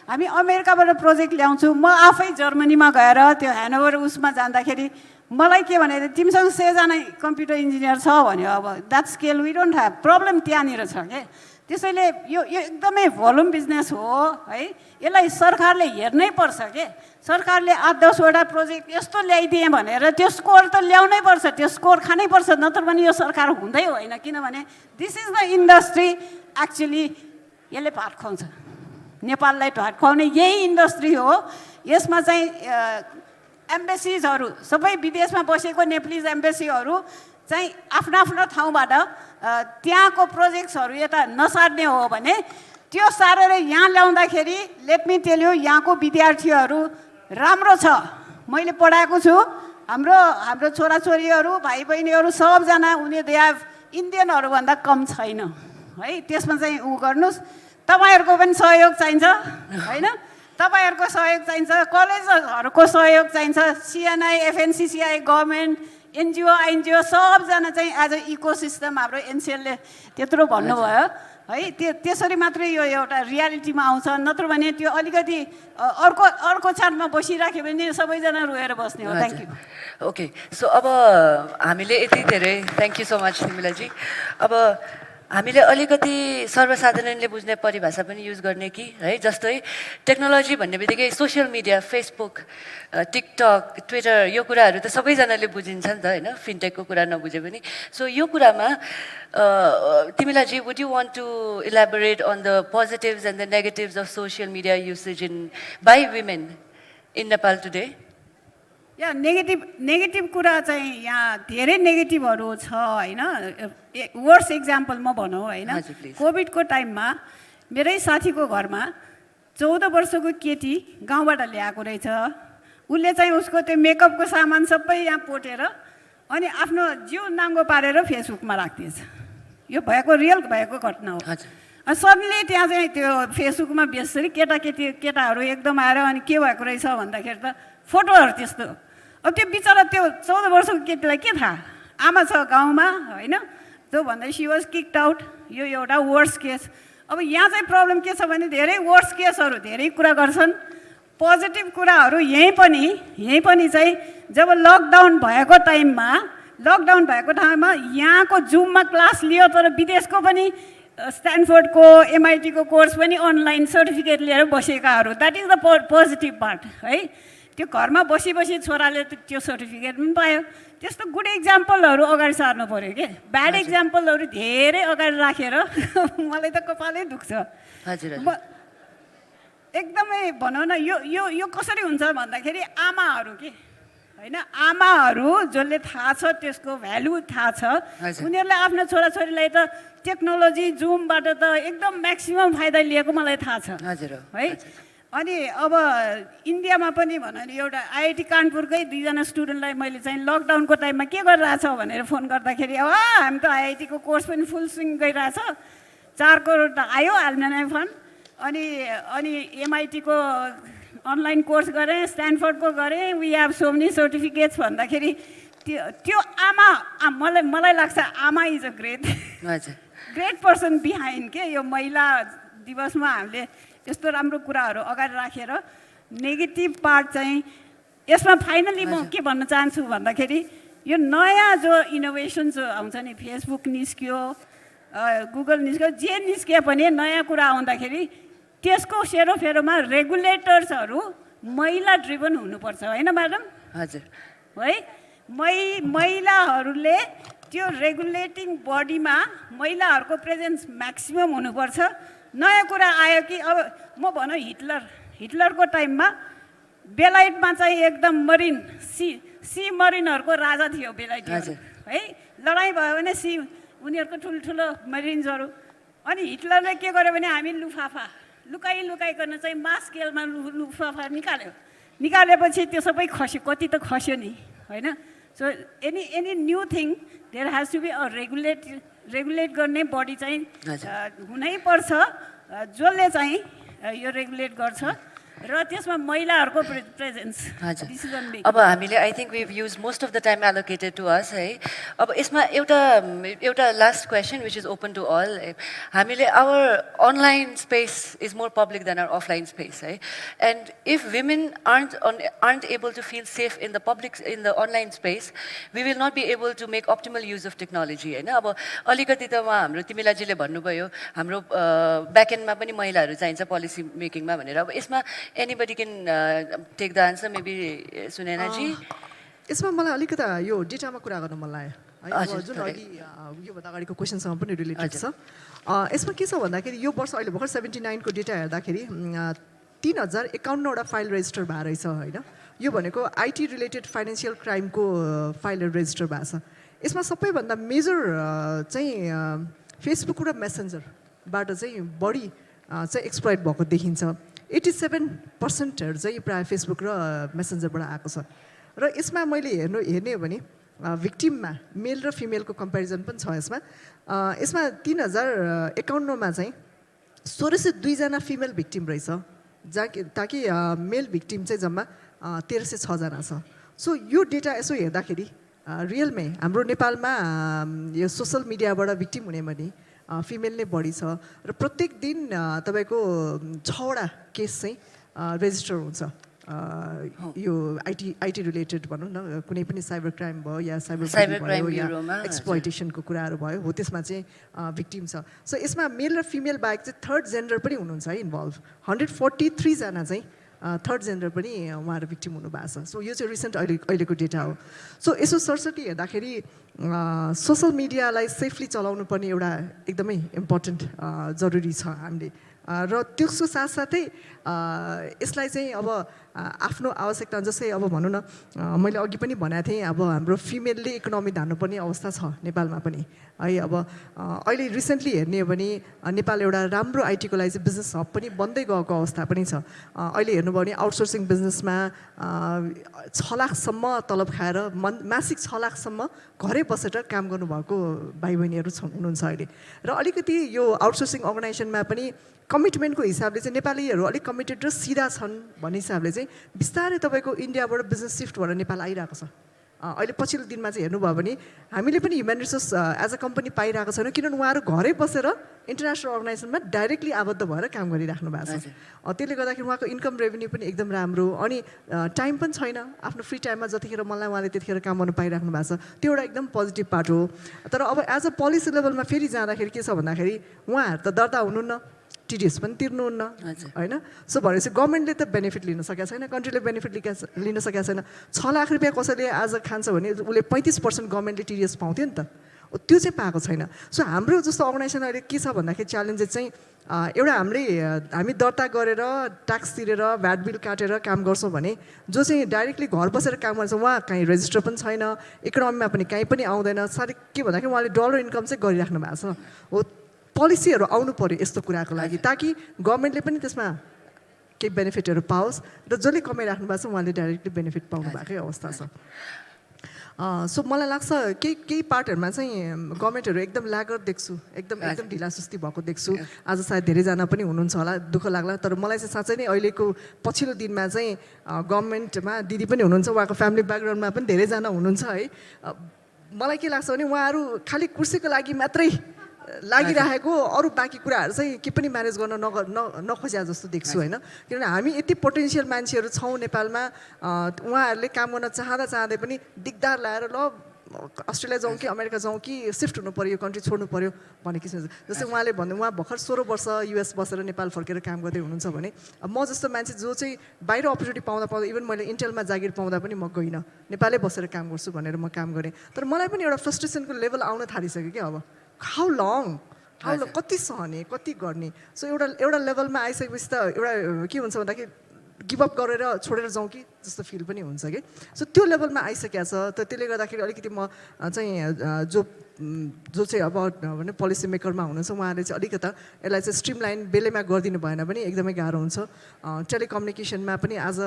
हामी अमेरिकाबाट प्रोजेक्ट ल्याउँछु म आफै जर्मनीमा गएर त्यो ह्यानोभर उसमा जाँदाखेरि मलाई के भने तिमीसँग 100 जना कम्प्युटर इन्जिनियर छ भन्यो अब that scale we don't have problem त्यहाँनिर छ के त्यसैले यो एकदमै भोल्युम बिजनेस हो है यसलाई सरकारले हेर्नै पर्छ के सरकारले 8-10 वटा प्रोजेक्ट यस्तो ल्याइदिए भनेर त्यो स्कोर त ल्याउनै पर्छ त्यो स्कोर खानै पर्छ नत्र पनि यो सरकार हुँदै होइन किनभने this is the industry actually यसले भात खुवाउँछ नेपाललाई भात खुवाउने यही इन्डस्ट्री हो यसमा चाहिँ एम्बेसीजहरू सबै विदेशमा बसेको नेपालीज एम्बेसीहरू चाहिँ आफ्नो आफ्नो ठाउँबाट त्यहाँको प्रोजेक्ट्सहरू यता नसार्ने हो भने त्यो सारेर यहाँ ल्याउँदाखेरि लेट मी टेल यु यहाँको विद्यार्थीहरू राम्रो छ मैले पढाएको छु हाम्रो छोराछोरीहरू भाइ बहिनीहरू सबजना उनी दे हेभ इन्डियनहरू भन्दा कम छैन है त्यसमा चाहिँ उ गर्नुस् तपाईहरुको पनि सहयोग चाहिन्छ हैन तपाईहरुको सहयोग चाहिन्छ कलेजहरुको सहयोग चाहिन्छ सीएनआई एफएनसीसीआई गभर्नमेन्ट एनजीओ आइएनजीओ सबजना चाहिँ एज अ इकोसिस्टम हाम्रो एनसीएलले त्यत्रो भन्नुभयो है त्यसरी मात्रै यो एउटा रियालिटीमा आउँछ नत्र भने त्यो अलिकति अर्को छानमा बसिराख्यो भने सबैजना रोएर बस्ने हो थ्याङ्क यू ओके सो अब हामीले यति धेरै थ्याङ्क यू सो मच तिमीलाई अब हामीले अलिकति सर्वसाधारणले बुझ्ने परिभाषा पनि युज गर्ने कि है जस्तै टेक्नोलोजी भन्ने बित्तिकै social media Facebook TikTok Twitter यो कुराहरू त सबैजनाले बुझिन्छ नि त होइन फिनटेकको कुरा नबुझे पनि सो यो कुरामा तिमीलाई would you want to elaborate on the positives and the negatives of social media usage in by women in Nepal today या नेगेटिभ कुरा चाहिँ यहाँ धेरै नेगेटिभहरू छ होइन वर्स इक्जाम्पल म भनौँ होइन कोभिडको टाइममा मेरै साथीको घरमा 14 वर्षको केटी गाउँबाट ल्याएको रहेछ उसले चाहिँ उसको त्यो मेकअपको सामान सबै यहाँ पोटेर अनि आफ्नो जिउ नाङ्गो पारेर फेसबुकमा राख्दिएछ यो रियल भएको घटना हो अनि सडनली त्यहाँ चाहिँ त्यो फेसबुकमा बेसरी केटाहरू एकदम आएर अनि के भएको रहेछ भन्दाखेरि त फोटोहरू त्यस्तो अब त्यो बिचरा त्यो 14 वर्षको केटीलाई के थाहा आमा छ गाउँमा होइन त्यो भन्दै सी वाज किक्ड आउट यो एउटा वर्स केस अब यहाँ चाहिँ प्रब्लम के छ भने धेरै वर्स केसहरू धेरै कुरा गर्छन् पोजिटिभ कुराहरू यहीँ पनि चाहिँ जब लकडाउन भएको टाइममा यहाँको जुममा क्लास लियो तर विदेशको पनि स्ट्यानफोर्डको एमआइटीको कोर्स पनि अनलाइन सर्टिफिकेट लिएर बसेकाहरू that is the positive part है त्यो घरमा बसी छोराले त्यो सर्टिफिकेट पनि पायो त्यस्तो गुड इक्जाम्पलहरू अगाडि सार्नु पऱ्यो कि ब्याड इक्जाम्पलहरू धेरै अगाडि राखेर मलाई त कपालै दुख्छ एकदमै भनौँ न यो कसरी हुन्छ भन्दाखेरि आमाहरू के होइन आमाहरू जसले थाहा छ त्यसको भ्यालु थाहा छ उनीहरूले आफ्नो छोराछोरीलाई त टेक्नोलोजी जुमबाट त एकदम म्याक्सिमम फाइदा लिएको मलाई थाहा छ है अनि अब इन्डियामा पनि भनौँ नि एउटा आइआइटी कानपुरकै 2 जना स्टुडेन्टलाई मैले चाहिँ लकडाउनको टाइममा के गरिरहेछ भनेर फोन गर्दाखेरि अब हामी त आइआइटीको कोर्स पनि फुल स्विङ गइरहेछ 4 करोड त आयो एलुमनाई फन्ड अनि एमआइटीको अनलाइन कोर्स गरेँ स्ट्यानफोर्डको गरेँ we have so many certificates भन्दाखेरि त्यो आमा मलाई लाग्छ आमा is a great person behind के यो महिला दिवसमा हामीले यस्तो राम्रो कुराहरू अगाडि राखेर नेगेटिभ पार्ट चाहिँ यसमा फाइनली म के भन्न चाहन्छु भन्दाखेरि यो नयाँ जो इनोभेसन जो आउँछ नि फेसबुक निस्क्यो गुगल निस्क्यो जे निस्के पनि नयाँ कुरा आउँदाखेरि त्यसको सेरोफेरोमा रेगुलेटर्सहरू महिला ड्रिभन हुनुपर्छ होइन म्याडम हजुर है महिलाहरूले त्यो रेगुलेटिङ बडीमा महिलाहरूको प्रेजेन्स म्याक्सिमम हुनुपर्छ नयाँ कुरा आयो कि अब म भनौँ हिटलरको टाइममा बेलायतमा चाहिँ एकदम मरिन सी मरिनहरूको राजा थियो बेलायत है लडाइँ भयो भने उनीहरूको ठुल्ठुलो मरिन्सहरू अनि हिटलरले के गर्यो भने हामी लुकाइकन चाहिँ मास स्केलमा लुफाफा निकालेपछि त्यो सबै खस्यो कति त खस्यो नि होइन so any new thing there has to be a regulate गर्ने बडी चाहिँ हुनैपर्छ जसले चाहिँ यो रेगुलेट गर्छ र त्यसमा महिलाहरूको प्रेजेन्स डिसिजन मेकिङ अब हामीले I think we use most of the time allocated to us है अब यसमा एउटा last question which is open to all हामीले our online space is more public than our offline space है and if women aren't able to feel safe in the online space we will not be able to make optimal use of technology हैन अब अलिकति त हाम्रो तिमीलाजीले भन्नुभयो हाम्रो ब्याकएन्डमा पनि महिलाहरू चाहिन्छ पोलिसी मेकिङमा भनेर अब यसमा anybody can take the answer maybe Sunena ji यसमा मलाई अलिकति यो डेटामा कुरा गर्न मन लाग्यो है जुन अघि यो भन्दा अगाडिको क्वेसनसँग पनि रिलेटेड छ यसमा के छ भन्दाखेरि यो वर्ष अहिले भर्खर 79 को डेटा हेर्दाखेरि 3051 वटा फाइल रेजिस्टर भएको रहेछ होइन यो भनेको आइटी रिलेटेड फाइनेन्सियल क्राइमको फाइलहरू रेजिस्टर भएको छ यसमा सबैभन्दा मेजर चाहिँ फेसबुक र मेसेन्जरबाट चाहिँ बढी चाहिँ एक्सप्लोइट भएको देखिन्छ 87% चाहिँ प्रायः फेसबुक र मेसेन्जरबाट आएको छ र यसमा मैले हेर्ने हो भने भिक्टिममा मेल र फिमेलको कम्पेरिजन पनि छ यसमा 3051 मा चाहिँ 1602 जना फिमेल भिक्टिम रहेछ ताकि मेल भिक्टिम चाहिँ जम्मा 1306 जना छ सो यो डेटा यसो हेर्दाखेरि रियलमै हाम्रो नेपालमा यो सोसल मिडियाबाट भिक्टिम हुने भने फिमेल नै बढी छ र प्रत्येक दिन तपाईँको 6वटा केस चाहिँ रेजिस्टर हुन्छ यो आइटी रिलेटेड भनौँ न कुनै पनि साइबर क्राइम भयो या साइबर भयो या एक्सप्लोइटेसनको कुराहरू भयो हो त्यसमा चाहिँ भिक्टिम छ सो यसमा मेल र फिमेल बाहेक चाहिँ थर्ड जेन्डर पनि हुनुहुन्छ है इन्भल्भ 143 जना चाहिँ थर्ड जेन्डर पनि उहाँहरू भिक्टिम हुनुभएको छ सो यो चाहिँ रिसेन्ट अहिलेको डेटा हो सो यसो सरस्वती हेर्दाखेरि सोसल मिडियालाई सेफली चलाउनु पर्ने एउटा एकदमै इम्पोर्टेन्ट जरुरी छ हामीले र त्यसको साथसाथै यसलाई चाहिँ अब आफ्नो आवश्यकता जस्तै अब भनौँ न मैले अघि पनि भनेको थिएँ अब हाम्रो फिमेलले इकोनोमी धान्नुपर्ने अवस्था छ नेपालमा पनि है अब अहिले रिसेन्टली हेर्ने हो भने नेपाल एउटा राम्रो आइटीको लागि चाहिँ बिजनेस हब पनि बन्दै गएको अवस्था पनि छ अहिले हेर्नुभयो भने आउटसोर्सिङ बिजनेसमा 6 लाखसम्म तलब खाएर मासिक 6 लाखसम्म घरै बसेर काम गर्नुभएको भाइ बहिनीहरू हुनुहुन्छ अहिले र अलिकति यो आउटसोर्सिङ अर्गनाइजेसनमा पनि कमिटमेन्टको हिसाबले चाहिँ नेपालीहरू अलिक कमिटेड र सिधा छन् भन्ने हिसाबले चाहिँ बिस्तारै तपाईँको इन्डियाबाट बिजनेस सिफ्ट भएर नेपाल आइरहेको छ अहिले पछिल्लो दिनमा चाहिँ हेर्नुभयो भने हामीले पनि human resource as a company पाइरहेको छैन किनभने उहाँहरू घरै बसेर इन्टरनेसनल अर्गनाइजेसनमा डाइरेक्टली आबद्ध भएर काम गरिराख्नु भएको छ त्यसले गर्दाखेरि उहाँको इन्कम रेभेन्यू पनि एकदम राम्रो अनि टाइम पनि छैन आफ्नो फ्री टाइममा जतिखेर मलाई उहाँले त्यतिखेर काम गर्नु पाइराख्नु भएको छ त्यो एउटा एकदम पोजिटिभ पार्ट हो तर अब एज अ पोलिसी लेभलमा फेरि जाँदाखेरि के छ भन्दाखेरि उहाँहरू त दर्ता हुनुहुन्न टिडिएस पनि तिर्नुहुन्न होइन सो भनेपछि गभर्मेन्टले त बेनिफिट लिन सकेको छैन कन्ट्रीले बेनिफिट लिन सकेको छैन 6 लाख रुपियाँ कसैले आज खान्छ भने उसले 35% गभर्मेन्टले टिडिएस पाउँथ्यो नि त त्यो चाहिँ पाएको छैन सो हाम्रो जस्तो अर्गनाइजेसन अहिले के छ भन्दाखेरि च्यालेन्जेस चाहिँ एउटा हामी दर्ता गरेर ट्याक्स तिरेर भ्याट बिल काटेर काम गर्छौँ भने जो चाहिँ डाइरेक्टली घर बसेर काम गर्छ उहाँ कहीँ रेजिस्टर पनि छैन इकोनोमीमा पनि कहीँ पनि आउँदैन साह्रै के भन्दाखेरि उहाँले डलर इन्कम चाहिँ गरिराख्नु भएको छ हो पोलिसीहरू आउनु पर्यो यस्तो कुराको लागि ताकि गभर्मेन्टले पनि त्यसमा केही बेनिफिटहरू पाओस् र जसले कमाइराख्नु भएको छ उहाँले डाइरेक्टली बेनिफिट पाउनु भएकै अवस्था छ सो मलाई लाग्छ केही पार्टहरूमा चाहिँ गभर्मेन्टहरू एकदम ल्यागर देख्छु एकदम ढिलासुस्ती भएको देख्छु आज सायद धेरैजना पनि हुनुहुन्छ होला दुःख लाग्ला तर मलाई चाहिँ साँच्चै नै अहिलेको पछिल्लो दिनमा चाहिँ गभर्मेन्टमा दिदी पनि हुनुहुन्छ उहाँको फ्यामिली ब्याकग्राउन्डमा पनि धेरैजना हुनुहुन्छ है मलाई के लाग्छ भने उहाँहरू खालि कुर्सीको लागि मात्रै लागिरहेको अरू बाँकी कुराहरू चाहिँ के पनि म्यानेज गर्न नखोज्या जस्तो देख्छु होइन किनभने हामी यति पोटेन्सियल मान्छेहरू छौँ नेपालमा उहाँहरूले काम गर्न चाहँदै पनि दिगदार लाएर ल अस्ट्रेलिया जाउँ कि अमेरिका जाउँ कि सिफ्ट हुनु पऱ्यो यो कन्ट्री छोड्नु पऱ्यो भन्ने किसिम जस्तै उहाँले भन्नु उहाँ भर्खर 16 वर्ष युएस बसेर नेपाल फर्केर काम गर्दै हुनुहुन्छ भने म जस्तो मान्छे जो चाहिँ बाहिर अपर्च्युनिटी पाउँदा इभन मैले इन्टेलमा जागिर पाउँदा पनि म गइनँ नेपालै बसेर काम गर्छु भनेर म काम गरेँ तर मलाई पनि एउटा फ्रस्ट्रेसनको लेभल आउन थालिसक्यो क्या अब हाउ लङ कति सहने कति गर्ने सो एउटा लेभलमा आइसकेपछि त एउटा के हुन्छ भन्दाखेरि गिभअप गरेर छोडेर जाउँ कि जस्तो फिल पनि हुन्छ कि सो त्यो लेभलमा आइसकेको छ त त्यसले गर्दाखेरि अलिकति म चाहिँ जो चाहिँ अब भने पोलिसी मेकरमा हुनुहुन्छ उहाँहरूले चाहिँ अलिकता यसलाई चाहिँ स्ट्रिमलाइन बेलैमा गरिदिनु भएन भने एकदमै गाह्रो हुन्छ टेलिकम्युनिकेसनमा पनि आज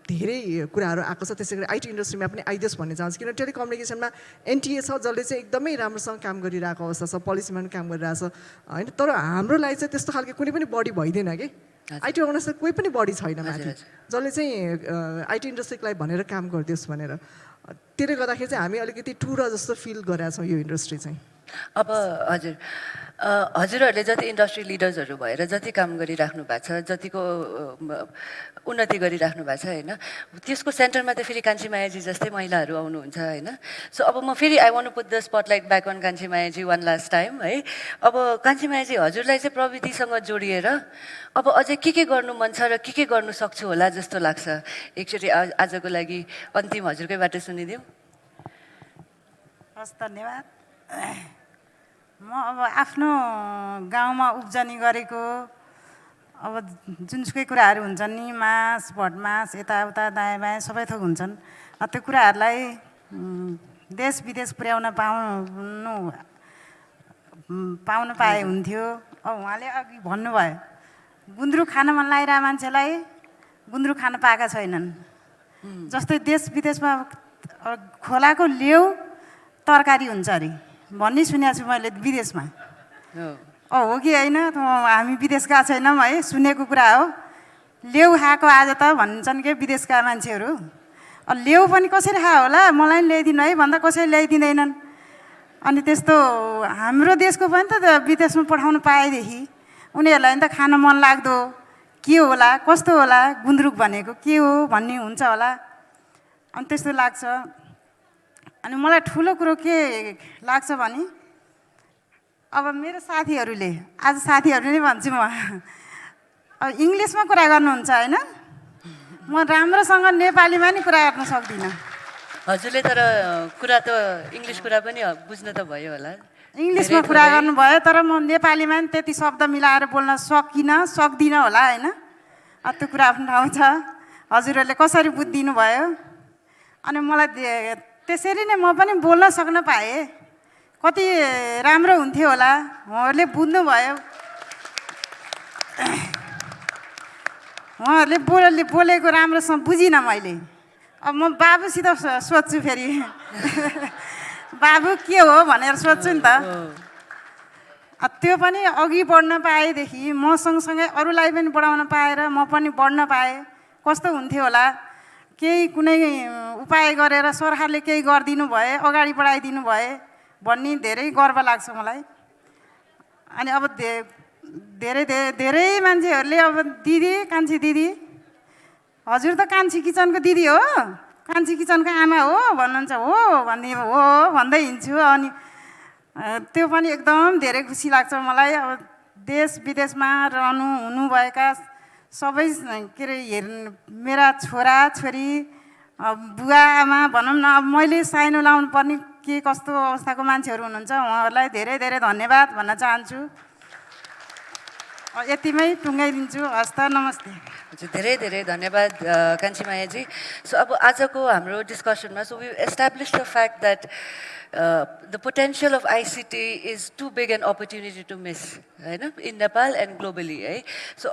धेरै कुराहरू आएको छ त्यसै गरी आइटी इन्डस्ट्रीमा पनि आइदियोस् भन्ने चाहन्छु किनभने टेलिकम्युनिकेसनमा एनटिए छ जसले चाहिँ एकदमै राम्रोसँग काम गरिरहेको अवस्था छ पोलिसीमा पनि काम गरिरहेको छ होइन तर हाम्रो लागि चाहिँ त्यस्तो खालको कुनै पनि बडी भइदिएन कि आइटी अर्गनाइजेसन कोही पनि बडी छैन माथि जसले चाहिँ आइटी इन्डस्ट्रीलाई भनेर काम गरिदियोस् भनेर त्यसले गर्दाखेरि चाहिँ हामी अलिकति टुर जस्तो फिल गरेका छौँ यो इन्डस्ट्री चाहिँ अब हजुरहरूले जति इन्डस्ट्री लिडर्सहरू भएर जति काम गरिराख्नु भएको छ जतिको उन्नति गरिराख्नु भएको छ होइन त्यसको सेन्टरमा त फेरि कान्छी मायाजी जस्तै महिलाहरू आउनुहुन्छ होइन सो अब म फेरि I want to put the spotlight back on Kanchhi Mayaji one last time है अब कान्छी मायाजी हजुरलाई चाहिँ प्रविधिसँग जोडिएर अब अझै के गर्नु मन छ र के गर्नु सक्छु होला जस्तो लाग्छ एकचोटि आजको लागि अन्तिम हजुरकैबाट सुनिदिउँ हस् धन्यवाद म अब आफ्नो गाउँमा उब्जनी गरेको अब जुनसुकै कुराहरू हुन्छन् नि मास भटमास यताउता दायाँ बायाँ सबै थोक हुन्छन् त्यो कुराहरूलाई देश विदेश पुर्याउन पाउन पाए हुन्थ्यो अब उहाँले अघि भन्नुभयो गुन्द्रुक खान मन लागिरहेको मान्छेलाई गुन्द्रुक खान पाएका छैनन् जस्तै देश विदेशमा खोलाको लेउ तरकारी हुन्छ अरे भन्ने सुनेको छु मैले विदेशमा हो कि होइन हामी विदेश गएको छैनौँ है सुनेको कुरा हो लेउ खाएको आज त भन्छन् के विदेशका मान्छेहरू लेउ पनि कसरी खायो होला मलाई ल्याइदिनु है भन्दा कसैले ल्याइदिँदैनन् अनि त्यस्तो हाम्रो देशको पनि त विदेशमा पठाउनु पाएदेखि उनीहरूलाई नि त खान मन लाग्दो के होला कस्तो होला गुन्द्रुक भनेको के हो भन्ने हुन्छ होला अनि त्यस्तो लाग्छ अनि मलाई ठुलो कुरो के लाग्छ भने अब मेरो साथीहरूले आज साथीहरूले नै भन्छु म अब इङ्ग्लिसमा कुरा गर्नुहुन्छ होइन म राम्रोसँग नेपालीमा नि कुरा गर्न सक्दिनँ हजुरले तर कुरा त इङ्ग्लिस कुरा पनि बुझ्न त भयो होला इङ्ग्लिसमा कुरा गर्नुभयो तर म नेपालीमा नि त्यति शब्द मिलाएर बोल्न सक्दिनँ होला होइन त्यो कुरा आफ्नो ठाउँ छ हजुरहरूले कसरी बुझिदिनु भयो अनि मलाई त्यसरी नै म पनि बोल्न सक्न पाएँ कति राम्रो हुन्थ्यो होला उहाँहरूले बुझ्नुभयो उहाँहरूले बोलेको राम्रोसँग बुझिनँ मैले अब म बाबुसित सोध्छु फेरि बाबु के हो भनेर सोध्छु नि त त्यो पनि अघि बढ्न पाएदेखि म सँगसँगै अरूलाई पनि बढाउन पाएर म पनि बढ्न पाएँ कस्तो हुन्थ्यो होला केही कुनै उपाय गरेर सरकारले केही गरिदिनु भए अगाडि बढाइदिनु भए भन्ने धेरै गर्व लाग्छ मलाई अनि अब धेरै धेरै मान्छेहरूले अब दिदी कान्छी दिदी हजुर त कान्छी किचनको दिदी हो कान्छी किचनको आमा हो भन्नुहुन्छ हो भन्ने हो भन्दै हिँड्छु अनि त्यो पनि एकदम धेरै खुसी लाग्छ मलाई अब देश विदेशमा रहनु हुनुभएका सबै के अरे मेरा छोरा छोरी बुवा आमा भनौँ न अब मैले साइनो लाउनु पर्ने के कस्तो अवस्थाको मान्छेहरू हुनुहुन्छ उहाँहरूलाई धेरै धेरै धन्यवाद भन्न चाहन्छु यतिमै टुङ्गाइदिन्छु हस् त नमस्ते हजुर धेरै धेरै धन्यवाद कान्छी मायाजी सो अब आजको हाम्रो डिस्कसनमा so we establish the fact that the potential of ICT is too big an opportunity to miss, right? In Nepal and globally, right? So,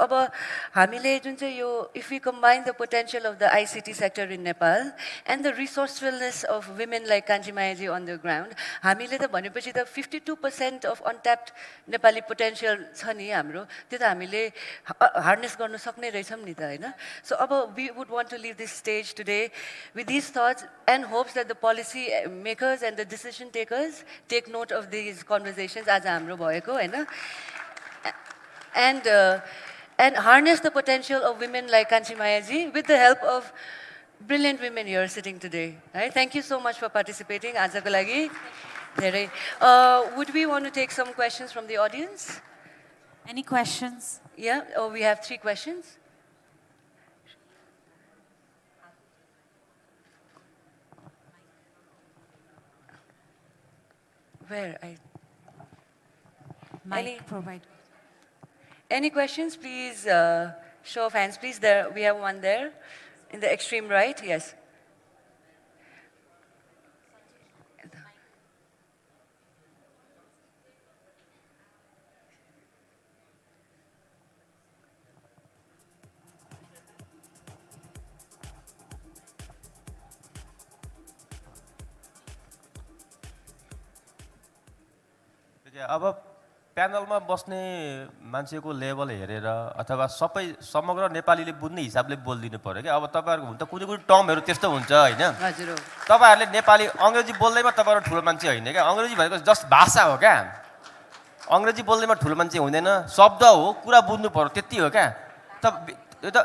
if we combine the potential of the ICT sector in Nepal and the resourcefulness of women like Kanchi Mayaji on the ground, the 52% of untapped Nepali potential harness so, we would want to leave this stage today with these thoughts and hopes that the policy makers and the decision takers take note of these conversations as hamro bhayeko haina and harness the potential of women like Kanchi Mayaji with the help of brilliant women here sitting today. Right? Thank you so much for participating. Ajako lagi. Would we want to take some questions from the audience? Any questions? Yeah, we have 3 questions. Where? Any questions? Please show of hands. Please, there we have one there in the extreme right. Yes. अब प्यानलमा बस्ने मान्छेको level हेरेर अथवा समग्र नेपालीले बुझ्ने हिसाबले बोलिदिनु पर्यो क्या अब तपाईहरुको हुन्छ कुनै कुनै टर्महरु त्यस्तो हुन्छ हैन हजुर तपाईहरुले नेपाली अंग्रेजी बोल्दैमा तपाईहरु ठुलो मान्छे हैन क्या अंग्रेजी भनेको जस्ट भाषा हो क्या अंग्रेजी बोल्दैमा ठुलो मान्छे हुँदैन शब्द हो कुरा बुझ्नु पर्यो त्यति हो क्या यो त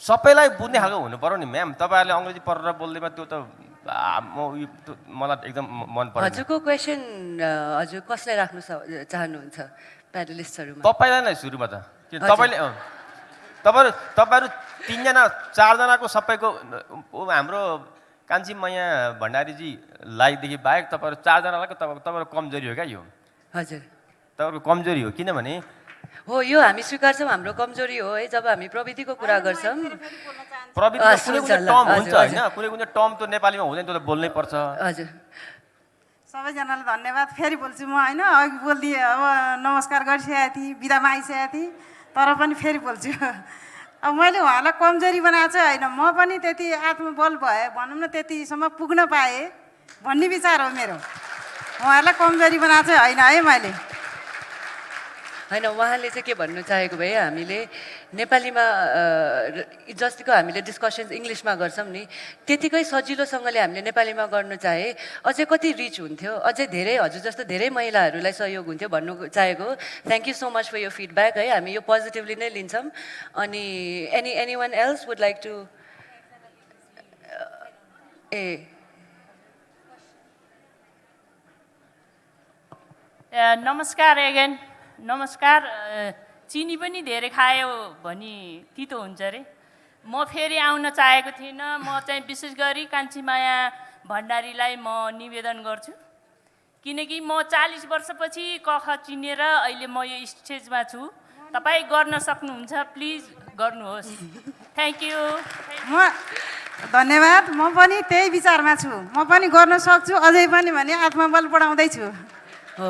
सबैलाई बुझ्ने खालको हुनु पर्यो नि म्याम तपाईहरुले अंग्रेजी पढेर बोल्दैमा त्यो त मलाई एकदम मन पर्यो हजुरको क्वेशन हजुर कसलाई राख्नु चाहनुहुन्छ प्यानलिस्टहरुमा तपाईलाई नै सुरुमा त तपाईहरु 3 जना 4 जनाको सबैको हाम्रो कान्छी मैया भण्डारी जी लाई देखि बाहेक तपाईहरु 4 जनालाई तपाईहरु कमजोरी हो क्या यो हजुर तपाईहरुको कमजोरी हो किनभने हो यो हामी स्वीकार्छौं हाम्रो कमजोरी हो है जब हामी प्रविधिको कुरा गर्छौं प्रविधिको कुनै कुनै टर्म हुन्छ हैन कुनै कुनै टर्म त नेपालीमा हुँदैन त्यो त बोल्नै पर्छ हजुर सबैजनालाई धन्यवाद फेरि बोल्छु म हैन अघि बोल्दिए अब नमस्कार गरिसकेको थिएँ बिदामा आइसकेको थिएँ तर पनि फेरि बोल्छु अब मैले उहाँलाई कमजोरी बनाएको चाहिँ हैन म पनि त्यति आत्मबल भए भनौँ न त्यतिसम्म पुग्न पाएँ भन्ने विचार हो मेरो उहाँलाई कमजोरी बनाएको चाहिँ हैन है मैले होइन उहाँले चाहिँ के भन्नु चाहेको भए हामीले नेपालीमा जतिको हामीले डिस्कसन्स इङ्ग्लिसमा गर्छौँ नि त्यतिकै सजिलोसँगले हामीले नेपालीमा गर्नु चाहे अझै कति रिच हुन्थ्यो अझै धेरै हजुर जस्तो धेरै महिलाहरूलाई सहयोग हुन्थ्यो भन्नु चाहेको thank you so much for यो फिडब्याक है हामी यो पोजिटिभली नै लिन्छौँ अनि any one else would like to नमस्कार एगेन नमस्कार चिनी पनि धेरै खायो भने तितो हुन्छ अरे म फेरि आउन चाहेको थिइनँ म चाहिँ विशेष गरी कान्छीमाया भण्डारीलाई म निवेदन गर्छु किनकि म 40 वर्षपछि कख चिनेर अहिले म यो स्टेजमा छु तपाईँ गर्न सक्नुहुन्छ प्लिज गर्नुहोस् थ्याङ्क यू धन्यवाद म पनि त्यही विचारमा छु म पनि गर्न सक्छु अझै पनि भने आत्मबल बढाउँदैछु हो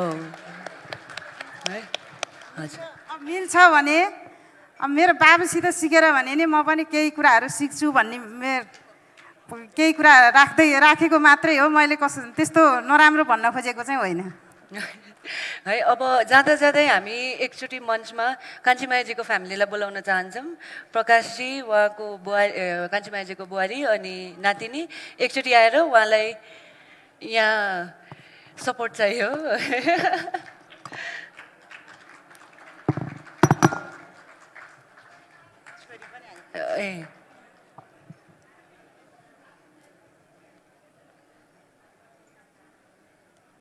है हजुर अब मिल्छ भने अब मेरो बाबुसित सिकेर भने नि म पनि केही कुराहरू सिक्छु भन्ने केही कुरा राखेको मात्रै हो मैले त्यस्तो नराम्रो भन्न खोजेको चाहिँ होइन है अब जाँदा जाँदै हामी एकचोटि मञ्चमा कान्छीमायाजीको फ्यामिलीलाई बोलाउन चाहन्छौँ प्रकाशजी उहाँको बुहारी कान्छीमायाजीको बुहारी अनि नातिनी एकचोटि आएर उहाँलाई यहाँ सपोर्ट चाहियो ए